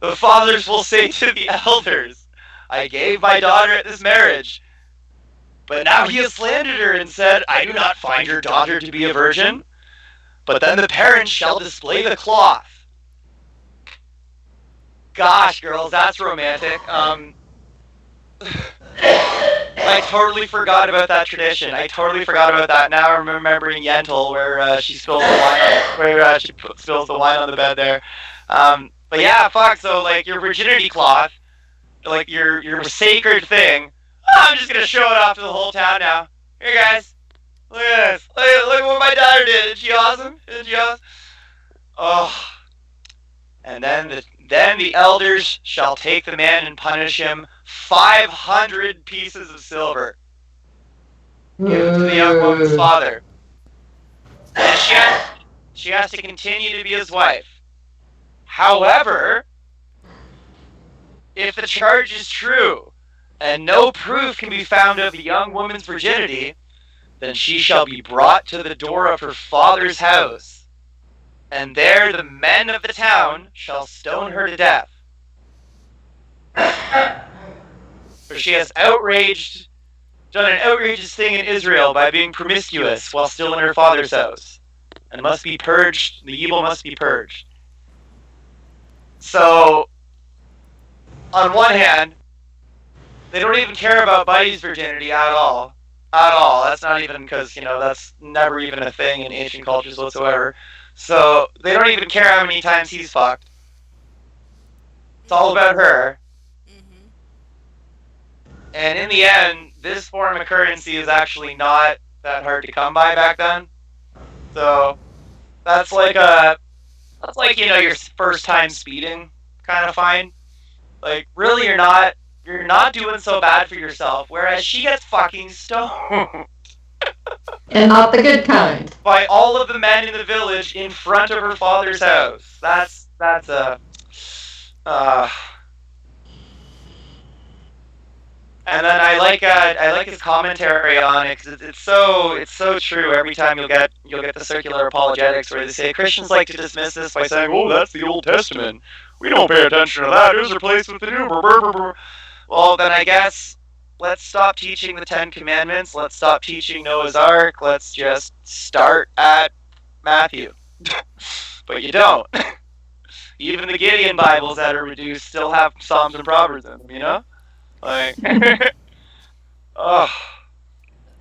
Speaker 4: The fathers will say to the elders, I gave my daughter at this marriage, but now he has slandered her and said, I do not find your daughter to be a virgin. But then the parents shall display the cloth. Gosh, girls, that's romantic. I totally forgot about that tradition. I totally forgot about that. Now I'm remembering Yentl, where she spills the wine, spills the wine on the bed there. But yeah, fuck. So like your virginity cloth, like your sacred thing. I'm just gonna show it off to the whole town now. Here, guys, look at this. Look what my daughter did. Isn't she awesome? Isn't she awesome? Oh, and then the elders shall take the man and punish him 500 pieces of silver. Give it to the young woman's father. And she has to continue to be his wife. However, if the charge is true and no proof can be found of the young woman's virginity, then she shall be brought to the door of her father's house, and there the men of the town shall stone her to death. For she has done an outrageous thing in Israel by being promiscuous while still in her father's house, and must be purged. The evil must be purged. So, on one hand, they don't even care about Buddy's virginity at all. At all. That's not even because, that's never even a thing in ancient cultures whatsoever. So, they don't even care how many times he's fucked. It's all about her.
Speaker 1: Mm-hmm.
Speaker 4: And in the end, this form of currency is actually not that hard to come by back then. So, that's like your first time speeding kind of fine. Like, really, you're not doing so bad for yourself, whereas she gets fucking stoned.
Speaker 2: And not the good kind.
Speaker 4: By all of the men in the village in front of her father's house. That's a and then I like his commentary on it because it's so true. Every time you'll get the circular apologetics where they say Christians like to dismiss this by saying, "Oh, that's the Old Testament. We don't pay attention to that. It was replaced with the New." Well, then I guess let's stop teaching the Ten Commandments. Let's stop teaching Noah's Ark. Let's just start at Matthew. But you don't. Even the Gideon Bibles that are reduced still have Psalms and Proverbs in them. Like, oh,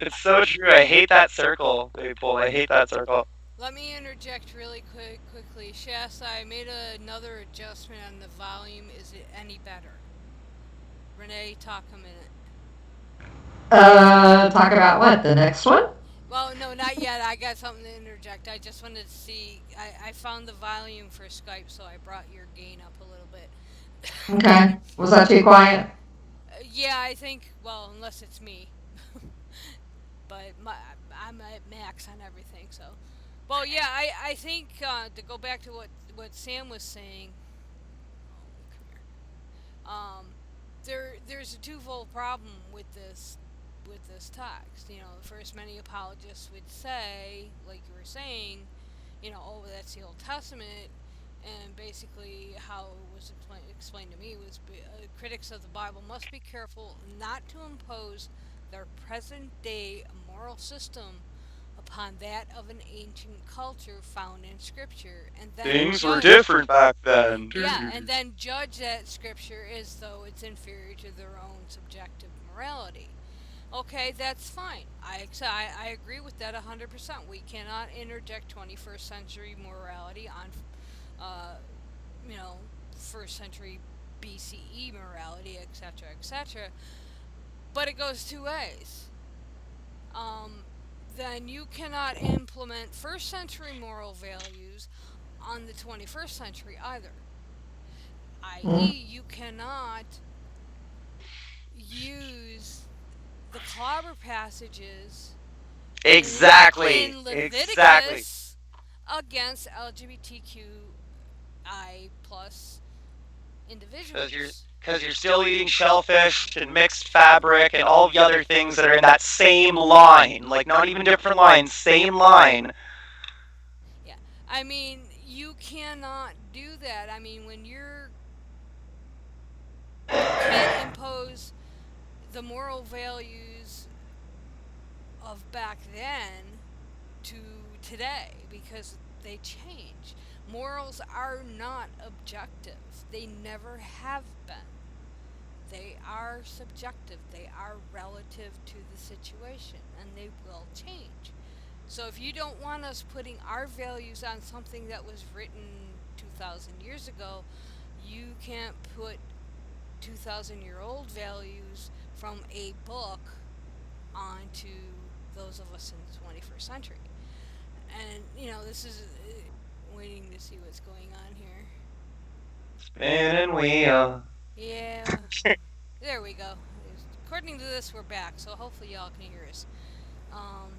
Speaker 4: it's so true. I hate that circle they pull. I hate that circle.
Speaker 1: Let me interject really quickly. Shasta, I made another adjustment on the volume. Is it any better? Renee, talk a minute.
Speaker 2: Talk about what? The next one?
Speaker 1: Well, no, not yet. I got something to interject. I just wanted to see. I found the volume for Skype, so I brought your gain up a little bit.
Speaker 2: Okay. Was that too quiet?
Speaker 1: Yeah, I think. Well, unless it's me, but I'm at max on everything. So, well, yeah, I think to go back to what Sam was saying. Oh, come here. There's a twofold problem with this text. The first many apologists would say, like you were saying, oh, that's the Old Testament, and basically how it was explained to me was critics of the Bible must be careful not to impose their present day moral system upon that of an ancient culture found in Scripture, and then
Speaker 4: Things were different back then.
Speaker 1: yeah, and then judge that Scripture as though it's inferior to their own subjective morality. Okay, that's fine. I agree with that 100%. We cannot interject 21st century morality on, uh, you know, first century BCE morality, etc., etc. But it goes two ways. Um, then you cannot implement first century moral values on the 21st century either.
Speaker 2: Mm.
Speaker 1: I.e., you cannot use the clobber passages
Speaker 4: Exactly.
Speaker 1: in
Speaker 4: Exactly.
Speaker 1: Leviticus against LGBTQI plus individuals.
Speaker 4: Because you're still eating shellfish and mixed fabric and all the other things that are in that same line. Like, not even different lines, same line.
Speaker 1: Yeah, I mean, you cannot do that. I mean, you can't impose the moral values of back then to today because they change. Morals are not objective. They never have been. They are subjective. They are relative to the situation and they will change. So if you don't want us putting our values on something that was written 2,000 years ago, you can't put 2,000-year-old values from a book onto those of us in the 21st century. And, this is waiting to see what's going on here.
Speaker 4: Spinning wheel.
Speaker 1: Yeah, there we go. According to this, we're back, so hopefully y'all can hear us. Um,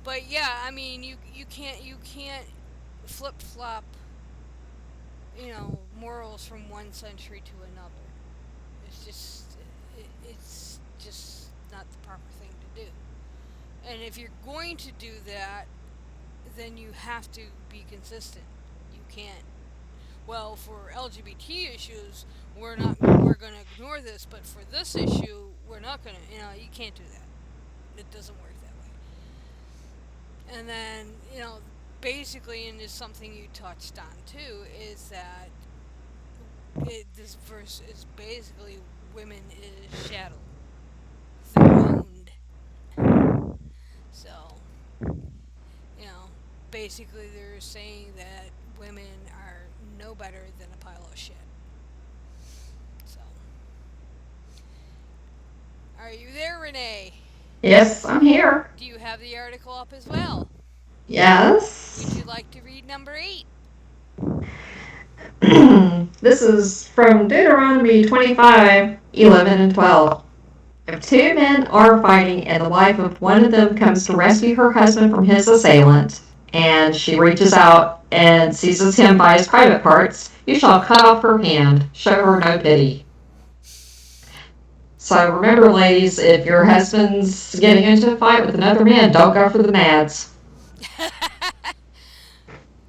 Speaker 1: but yeah, I mean, you can't flip flop, morals from one century to another. It's just not the proper thing to do. And if you're going to do that, then you have to be consistent. You can't. Well, for LGBT issues, we're going to ignore this, but for this issue, we're not going to. You can't do that. It doesn't work that way. And then, basically, and is something you touched on too, is that this verse is basically women is shadowed, they're owned. So, you know, basically they're saying that women are no better than a pile of shit. So, are you there, Renee?
Speaker 2: Yes, I'm here.
Speaker 1: Do you have the article up as well? Would
Speaker 2: Yes.
Speaker 1: you like to read number 8?
Speaker 2: This is from Deuteronomy 25:11 and 12. If two men are fighting and the wife of one of them comes to rescue her husband from his assailant, and she reaches out and seizes him by his private parts, you shall cut off her hand. Show her no pity. So remember, ladies, if your husband's getting into a fight with another man, don't go for the nads.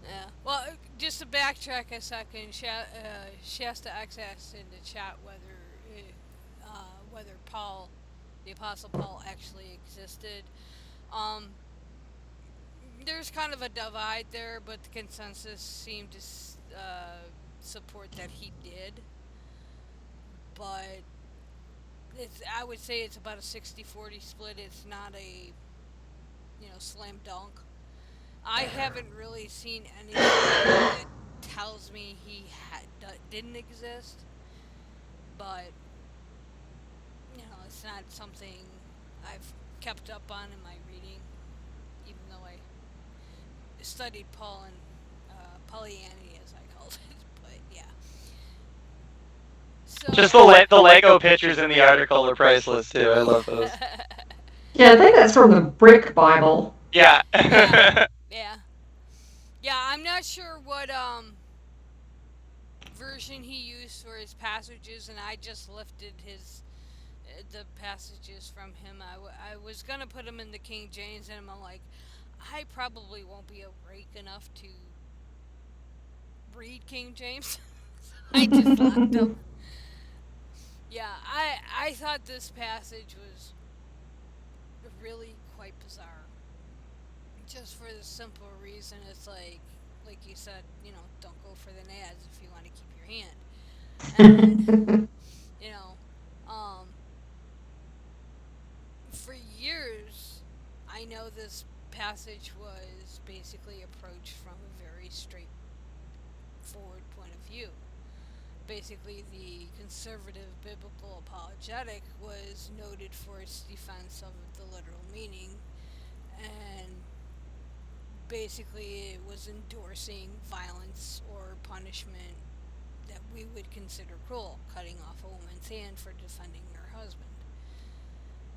Speaker 1: Yeah. Well, just to backtrack a second, Shasta X asked in the chat whether Paul, the Apostle Paul, actually existed. Um, there's kind of a divide there, but the consensus seemed to support that he did. But I would say it's about a 60-40 split. It's not a slam dunk. I haven't really seen anything that tells me he didn't exist, but it's not something I've kept up on in my reading, even though I studied Paul and Pollyanny, as I called it. But yeah,
Speaker 4: Just
Speaker 1: so
Speaker 4: the Lego pictures in the article are priceless too. I love those.
Speaker 2: Yeah, I think that's from the Brick Bible.
Speaker 4: Yeah.
Speaker 1: yeah, yeah, yeah. I'm not sure what version he used for his passages, and I just lifted his the passages from him. I was gonna put him in the King James, and I'm like, I probably won't be awake enough to read King James. I just left him. Yeah, I thought this passage was really quite bizarre. Just for the simple reason, it's like you said, don't go for the nads if you want to keep your hand. And you know, um, for years, I know this passage was basically approached from a very straightforward point of view. Basically, the conservative biblical apologetic was noted for its defense of the literal meaning, and basically, it was endorsing violence or punishment that we would consider cruel, cutting off a woman's hand for defending her husband.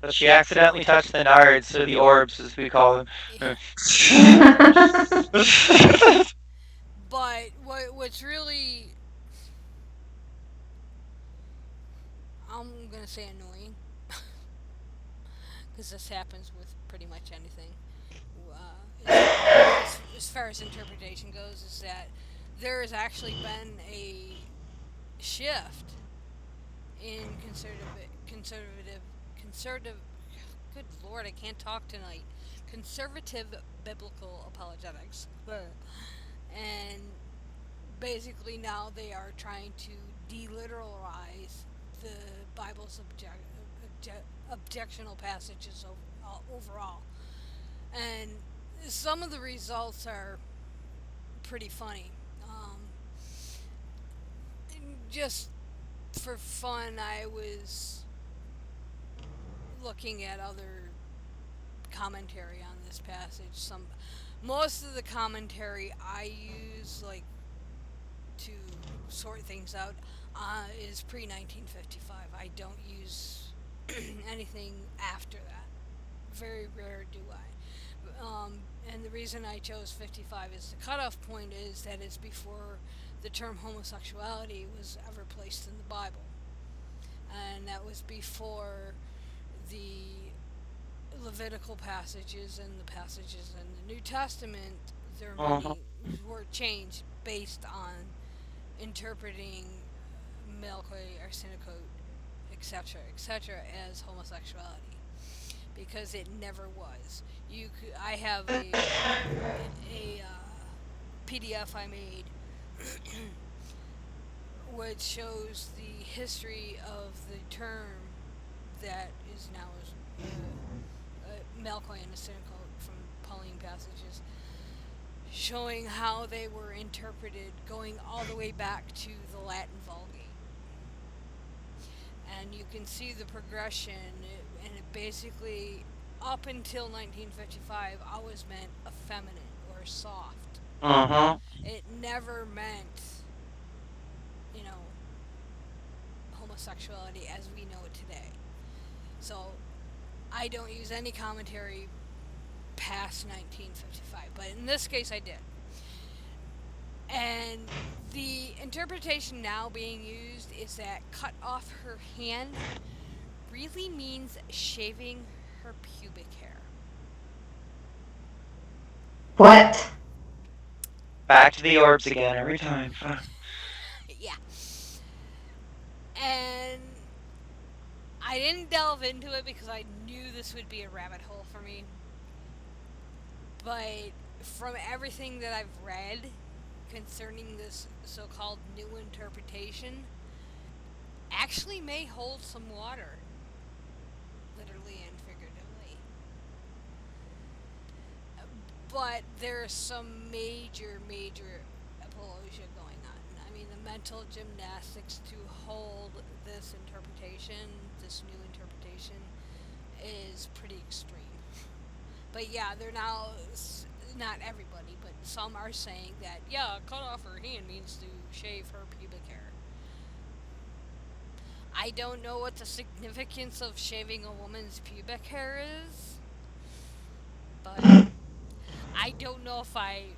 Speaker 4: But she accidentally touched the nards, or the orbs, as we call them.
Speaker 1: But what's really, I'm gonna say annoying, because this happens with pretty much anything. As far as interpretation goes, is that there has actually been a shift in conservative. Good lord, I can't talk tonight. conservative biblical apologetics. And basically now they are trying to deliteralize the Bible's objectional passages overall. And some of the results are pretty funny. Just for fun, I was looking at other commentary on this passage. Most of the commentary I use, like to sort things out, is pre 1955. I don't use anything after that. Very rare do I. And the reason I chose 55 is the cutoff point is that it's before the term homosexuality was ever placed in the Bible. And that was before the Levitical passages and the passages in the New Testament, their
Speaker 3: Mhm.
Speaker 1: meanings were changed based on interpreting Melchior, Arsenicote, etc., as homosexuality, because it never was. I have a PDF I made which shows the history of the term that is now Melchior and Arsenicote from Pauline passages, showing how they were interpreted going all the way back to the Latin Vulgate. And you can see the progression, and it basically, up until 1955, always meant effeminate or soft.
Speaker 3: Mhm.
Speaker 1: It never meant, you know, homosexuality as we know it today. So I don't use any commentary past 1955, but in this case I did. And the interpretation now being used is that cut off her hand really means shaving her pubic hair.
Speaker 2: What?
Speaker 4: Back to the orbs again every time.
Speaker 1: Yeah. And I didn't delve into it because I knew this would be a rabbit hole for me. But from everything that I've read concerning this so called new interpretation, actually may hold some water, literally and figuratively. But there's some major apologia going on. I mean, the mental gymnastics to hold this new interpretation, is pretty extreme. But yeah, they're now, not everybody, but some are saying that, yeah, cut off her hand means to shave her pubic hair. I don't know what the significance of shaving a woman's pubic hair is, but I don't know if I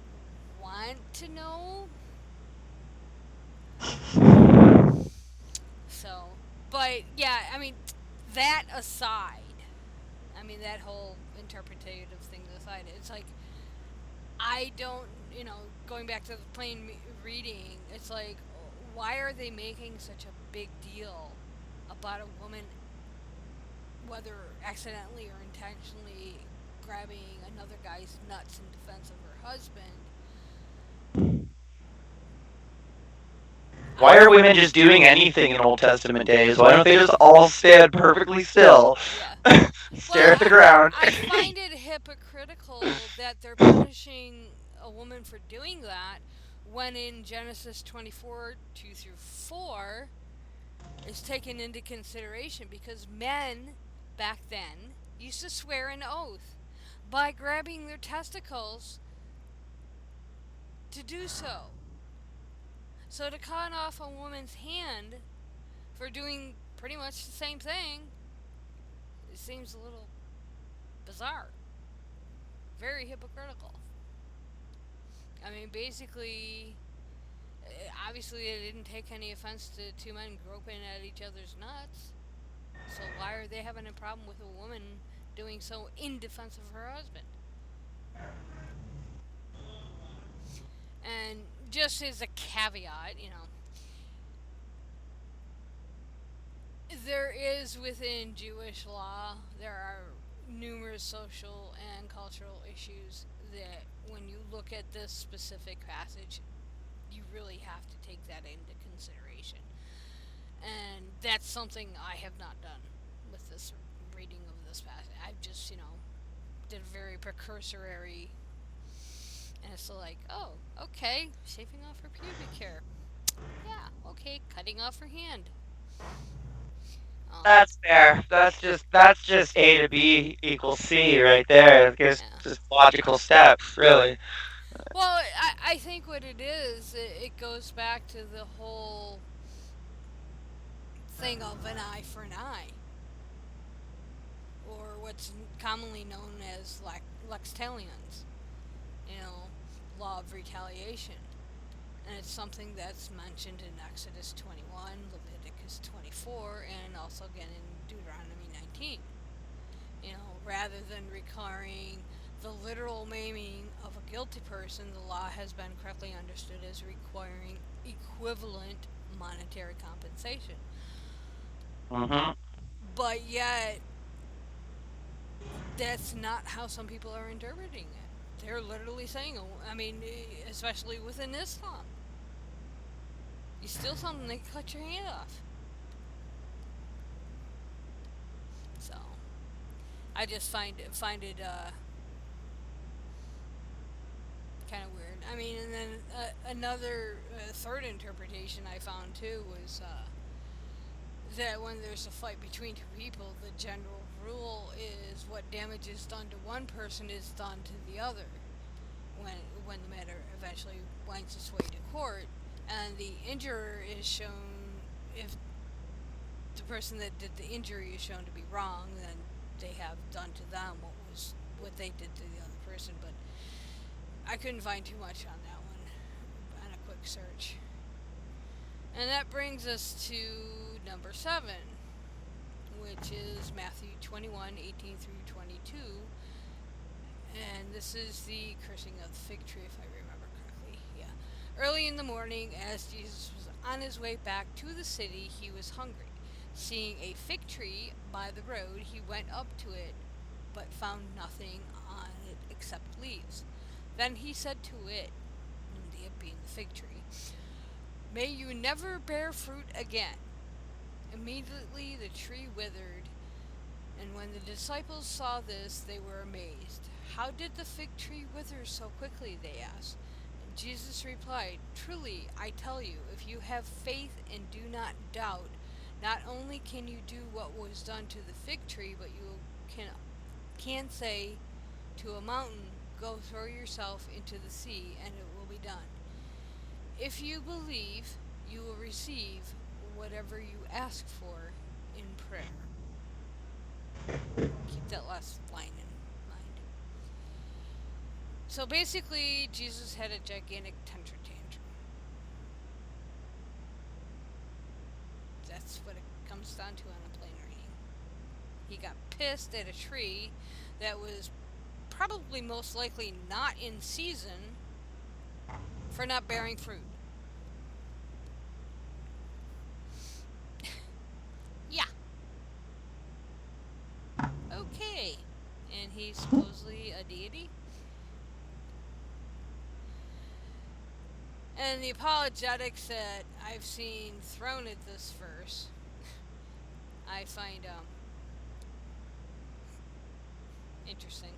Speaker 1: want to know. So, but yeah, I mean, that aside, I mean, that whole interpretative thing aside, it's like, I don't, going back to the plain reading, it's like, why are they making such a big deal about a woman, whether accidentally or intentionally, grabbing another guy's nuts in defense of her husband?
Speaker 4: Why
Speaker 1: I
Speaker 4: are women just doing anything in Old Testament days? Why don't they just all stand perfectly still,
Speaker 1: Yeah. Well,
Speaker 4: stare at the ground?
Speaker 1: I find it hypocritical that they're punishing a woman for doing that when in Genesis 24 2 through 4 is taken into consideration, because men back then used to swear an oath by grabbing their testicles to do so. So to cut off a woman's hand for doing pretty much the same thing, it seems a little bizarre. Very hypocritical. I mean, basically, obviously, they didn't take any offense to two men groping at each other's nuts. So why are they having a problem with a woman doing so in defense of her husband? And just as a caveat, there is within Jewish law, there are numerous social and cultural issues that when you look at this specific passage, you really have to take that into consideration. And that's something I have not done with this reading of this passage. I've just, did a very precursory, and it's like, oh, okay, shaving off her pubic hair. Yeah, okay, cutting off her hand. Um,
Speaker 4: That's fair. That's just A to B equals C right there. It's
Speaker 1: yeah.
Speaker 4: just logical steps, really.
Speaker 1: Well, I think what it is, it goes back to the whole thing of an eye for an eye, or what's commonly known as lex talionis, law of retaliation. And it's something that's mentioned in Exodus 21, Leviticus 24, and also again in Deuteronomy 19. Rather than requiring the literal maiming of a guilty person, the law has been correctly understood as requiring equivalent monetary compensation.
Speaker 4: Hmm.
Speaker 1: But yet, that's not how some people are interpreting it. They're literally saying, I mean, especially within Islam, you steal something, they cut your hand off. So I just find it kind of weird. I mean, and then another third interpretation I found too was that when there's a fight between two people, the general rule is what damage is done to one person is done to the other. When when the matter eventually winds its way to court, and the injurer is shown, if the person that did the injury is shown to be wrong, then they have done to them what they did to the other person. But I couldn't find too much on that one on a quick search. And that brings us to number 7, which is Matthew 21:18 through 22. And this is the cursing of the fig tree, if I remember correctly. Yeah. Early in the morning, as Jesus was on his way back to the city, he was hungry. Seeing a fig tree by the road, he went up to it, but found nothing on it except leaves. Then he said to it, it being the fig tree, "May you never bear fruit again." Immediately the tree withered, and when the disciples saw this, they were amazed. "How did the fig tree wither so quickly?" they asked. And Jesus replied, "Truly, I tell you, if you have faith and do not doubt, not only can you do what was done to the fig tree, but you can say to a mountain, 'Go throw yourself into the sea,' and it will be done. If you believe, you will receive whatever you ask for in prayer." Keep that last line in mind. So basically, Jesus had a gigantic tantrum. That's what it comes down to on a plain reading. He got pissed at a tree that was probably most likely not in season for not bearing fruit. Yeah, okay. And he's supposedly a deity. And the apologetics that I've seen thrown at this verse, I find interesting.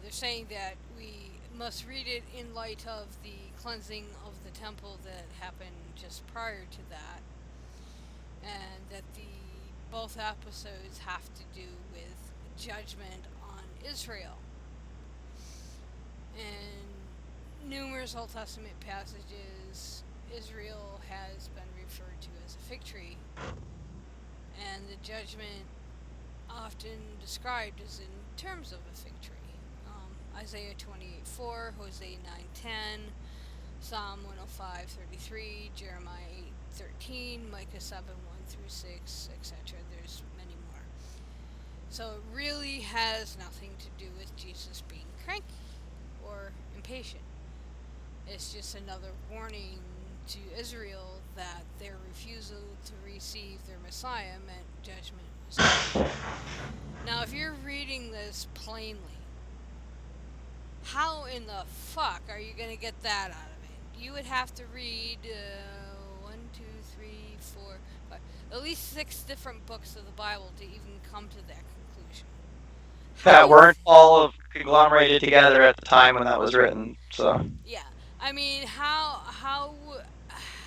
Speaker 1: They're saying that we must read it in light of the cleansing of the temple that happened just prior to that, and that the both episodes have to do with judgment on Israel. In numerous Old Testament passages, Israel has been referred to as a fig tree, and the judgment often described as in terms of a fig tree. Isaiah 28:4, Hosea 9:10, Psalm 105:33, Jeremiah 8:13, Micah 7:1 through 6, etc. There's many more. So it really has nothing to do with Jesus being cranky or impatient. It's just another warning to Israel that their refusal to receive their Messiah meant judgment this question. Now, if you're reading this plainly, how in the fuck are you going to get that out of it? You would have to read one, two, three, four, five, at least six different books of the Bible to even come to that conclusion. How
Speaker 4: That
Speaker 1: do you?
Speaker 4: weren't all of conglomerated together at the time when that was written. So
Speaker 1: Yeah, I mean,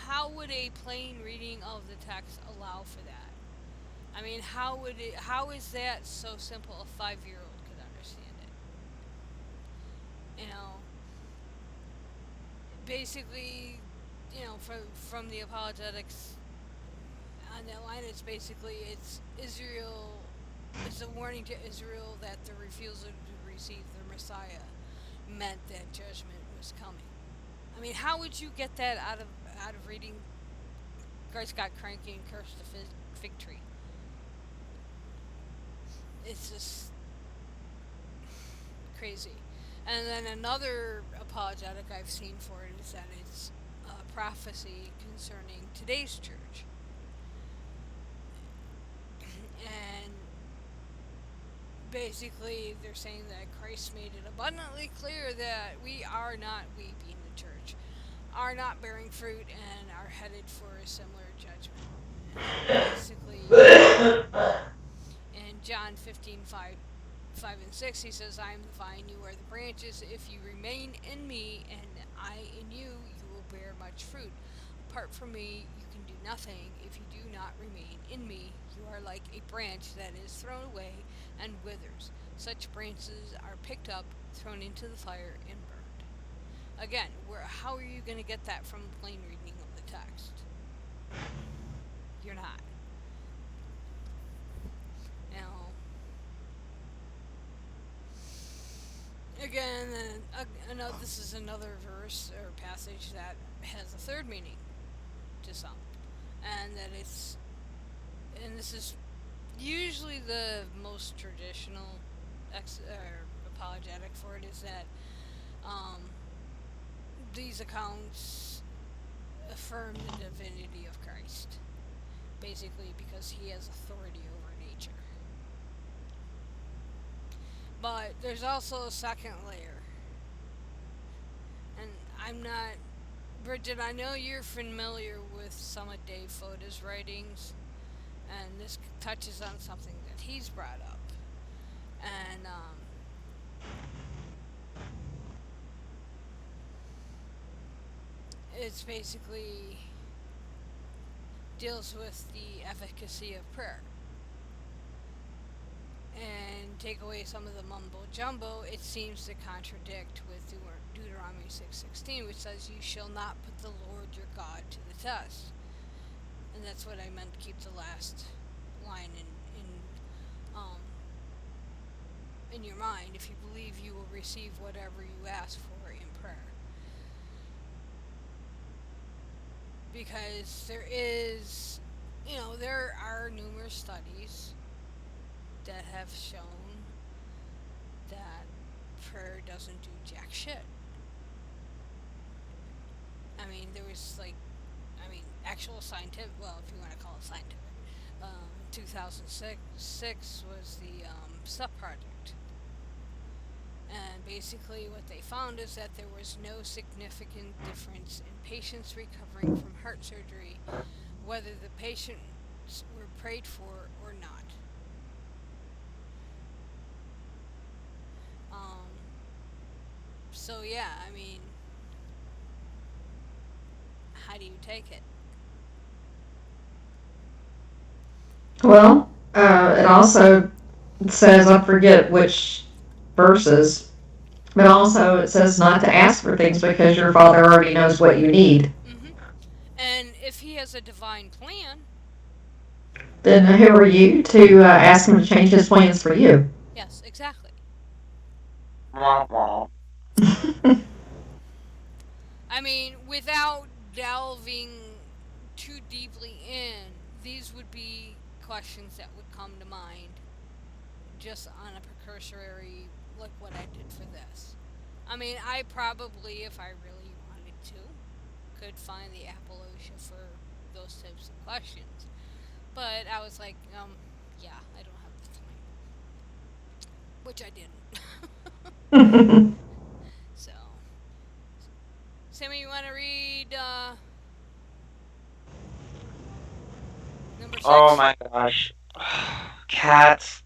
Speaker 1: how would a plain reading of the text allow for that? I mean, how would it? How is that so simple? A 5-year-old could understand it. You know, basically, from the apologetics on that line, it's Israel. It's a warning to Israel that the refusal to receive the Messiah meant that judgment was coming. I mean, how would you get that out of reading Christ got cranky and cursed the fig tree? It's just crazy. And then another apologetic I've seen for it is that it's a prophecy concerning today's church. And basically, they're saying that Christ made it abundantly clear that we being the church, are not bearing fruit and are headed for a similar judgment. And basically, in John 15, 5 and 6, he says, I am the vine, you are the branches. If you remain in me and I in you, you will bear much fruit. Apart from me, you can do nothing. If you do not remain in me, you are like a branch that is thrown away and withers. Such branches are picked up, thrown into the fire, and burned. Again, how are you going to get that from plain reading of the text? You're not. Now, again, this is another verse or passage that has a third meaning to some, and and this is usually the most traditional apologetic for it is that um, these accounts affirm the divinity of Christ, basically because he has authority over nature. But there's also a second layer, and I'm not. Bridget, I know you're familiar with some of Dave Foda's writings, and this touches on something that he's brought up. And it's basically deals with the efficacy of prayer. And take away some of the mumbo jumbo, it seems to contradict with Deuteronomy 6:16, which says, "You shall not put the Lord your God to the test." And that's what I meant. Keep the last line um, in your mind. If you believe, you will receive whatever you ask for in prayer, because there are numerous studies that have shown that prayer doesn't do jack shit. I mean, there was actual scientific, well, if you want to call it scientific, 2006 was the SUP project. And basically, what they found is that there was no significant difference in patients recovering from heart surgery, whether the patients were prayed for or not. Um, so, yeah, I mean, how do you take it?
Speaker 2: Well, it also says, I forget which verses, but also it says not to ask for things because your Father already knows what you need.
Speaker 1: Hmm. And if he has a divine plan,
Speaker 2: Then who are you to ask him to change his plans for you?
Speaker 1: yes, exactly.
Speaker 4: wah, wah.
Speaker 1: I mean, without delving too deeply in, these would be questions that would come to mind just on a precursory, like what I did for this. I mean, I probably, if I really wanted to, could find the apologia for those types of questions. But I was like, yeah, I don't have the time, which I didn't. So, Sammy, you want to read number
Speaker 4: Oh
Speaker 1: 6?
Speaker 4: my gosh. Cats.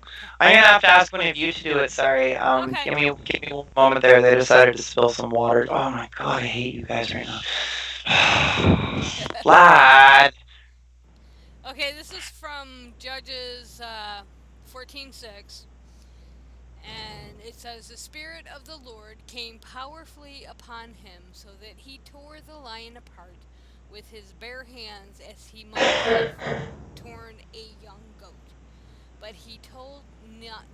Speaker 1: Okay.
Speaker 4: I'm gonna have to ask one of you to do it. Sorry.
Speaker 1: Okay.
Speaker 4: Give me one moment there. They decided to spill some water. Oh my god, I hate you guys right now. Lad.
Speaker 1: Okay, this is from Judges 14:6. And it says, "The Spirit of the Lord came powerfully upon him, so that he tore the lion apart with his bare hands as he might have torn a young goat. But he told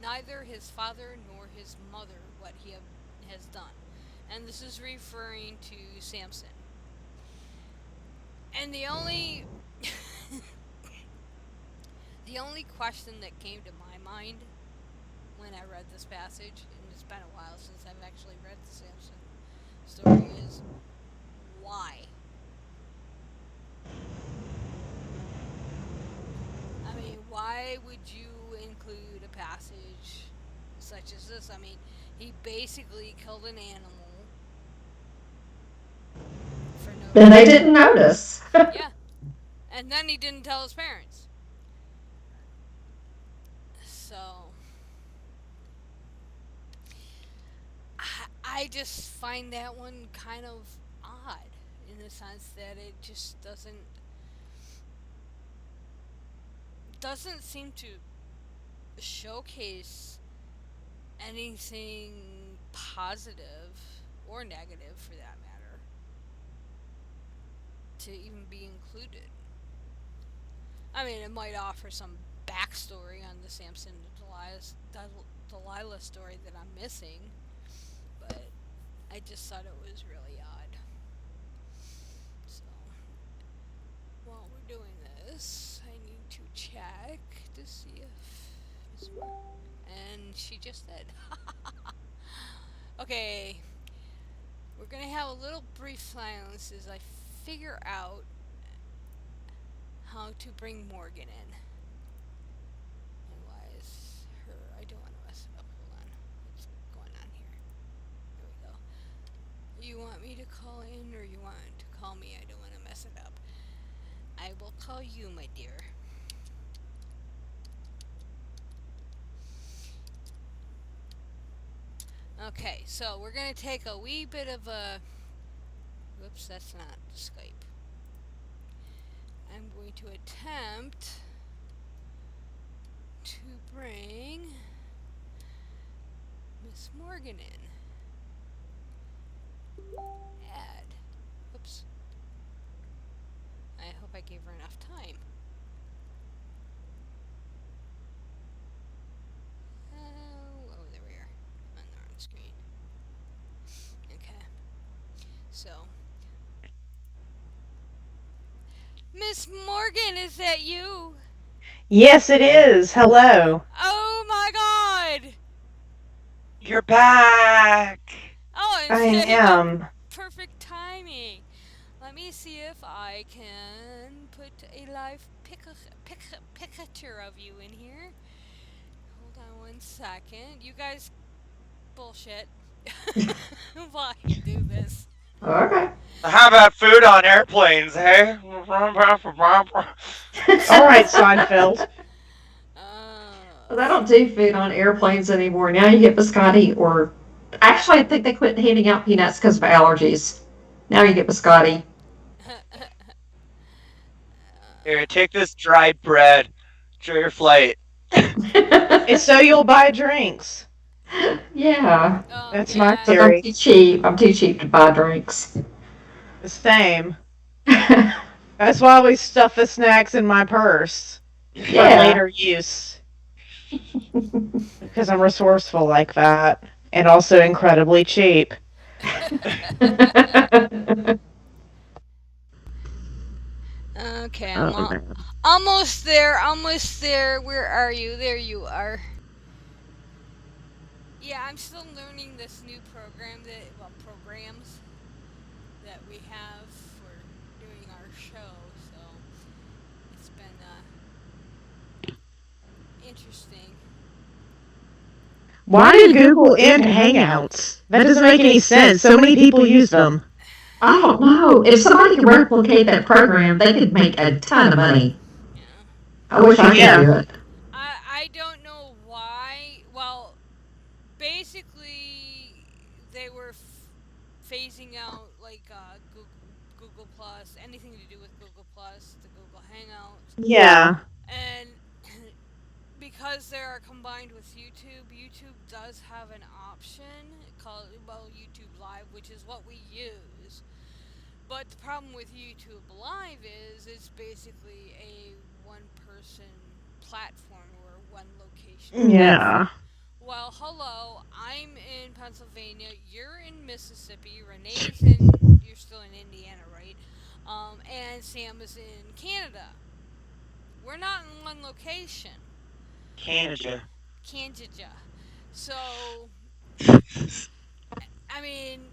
Speaker 1: neither his father nor his mother what he has done." And this is referring to Samson. And the only question that came to my mind when I read this passage, and it's been a while since I've actually read the Samson story, is why? I mean, why would you include a passage such as this? I mean, he basically killed an animal for no
Speaker 2: And they
Speaker 1: reason.
Speaker 2: didn't notice.
Speaker 1: Yeah. And then he didn't tell his parents. So, I just find that one kind of odd in the sense that it just doesn't seem to showcase anything positive or negative for that matter to even be included. I mean, it might offer some backstory on the Samson and Delilah story that I'm missing, but I just thought it was really odd. So, while we're doing this, I need to check to see if Miss Mark. And she just did. Okay, we're gonna have a little brief silence as I figure out how to bring Morgan in. And why is her? I don't want to mess it up. Hold on. What's going on here? There we go. You want me to call in or you want to call me? I don't want to mess it up. I will call you, my dear. Okay, so we're going to take a wee bit of a. Whoops, that's not Skype. I'm going to attempt to bring Miss Morgan in. Add. Whoops. I hope I gave her enough time. Oh, there we are. On the wrong screen. Okay. So, Miss Morgan, is that you?
Speaker 3: Yes, it is. Hello.
Speaker 1: Oh my god!
Speaker 4: You're back.
Speaker 1: Oh,
Speaker 3: I
Speaker 1: and
Speaker 3: am.
Speaker 1: perfect timing. Let me see if I can put a live picture of you in here. Hold on one second. You guys bullshit while I do this.
Speaker 2: Okay.
Speaker 4: How about food on airplanes, hey?
Speaker 3: All right, Seinfeld.
Speaker 2: Well, they
Speaker 1: Uh,
Speaker 2: don't do food on airplanes anymore. Now you get biscotti or. Actually, I think they quit handing out peanuts because of allergies. Now you get biscotti.
Speaker 4: Here, take this dried bread. Enjoy your flight.
Speaker 3: And so you'll buy drinks.
Speaker 2: Yeah.
Speaker 3: That's my
Speaker 1: yeah.
Speaker 2: Because I'm
Speaker 3: theory.
Speaker 2: too cheap. I'm too cheap to buy drinks.
Speaker 3: The same. That's why we stuff the snacks in my purse for
Speaker 2: Yeah.
Speaker 3: later use. Because I'm resourceful like that. And also incredibly cheap.
Speaker 1: Okay,
Speaker 3: Oh,
Speaker 1: I'm
Speaker 3: man.
Speaker 1: almost there. Almost there. Where are you? There you are. Yeah, I'm still learning this new program programs that we have for doing our show. So it's been Interesting.
Speaker 5: Why did Google end Hangouts? That doesn't make any sense. So many people use them.
Speaker 2: I don't know. If somebody could replicate that program, they could make a ton of money.
Speaker 1: Yeah.
Speaker 2: I wish I could
Speaker 5: Yeah.
Speaker 2: do it.
Speaker 1: I don't know why. Well, basically they were phasing out like Google Plus, anything to do with Google Plus, the Google Hangout,
Speaker 5: Yeah.
Speaker 1: and because they are combined with YouTube, YouTube does have an option called, well, YouTube Live, which is what we use. But the problem with YouTube Live is it's basically a one person platform or one location
Speaker 5: Yeah.
Speaker 1: platform. Well, hello, I'm in Pennsylvania, you're in Mississippi, Renee's in, you're still in Indiana, right? And Sam is in Canada. We're not in one location.
Speaker 4: Canada.
Speaker 1: Canada. So, I mean,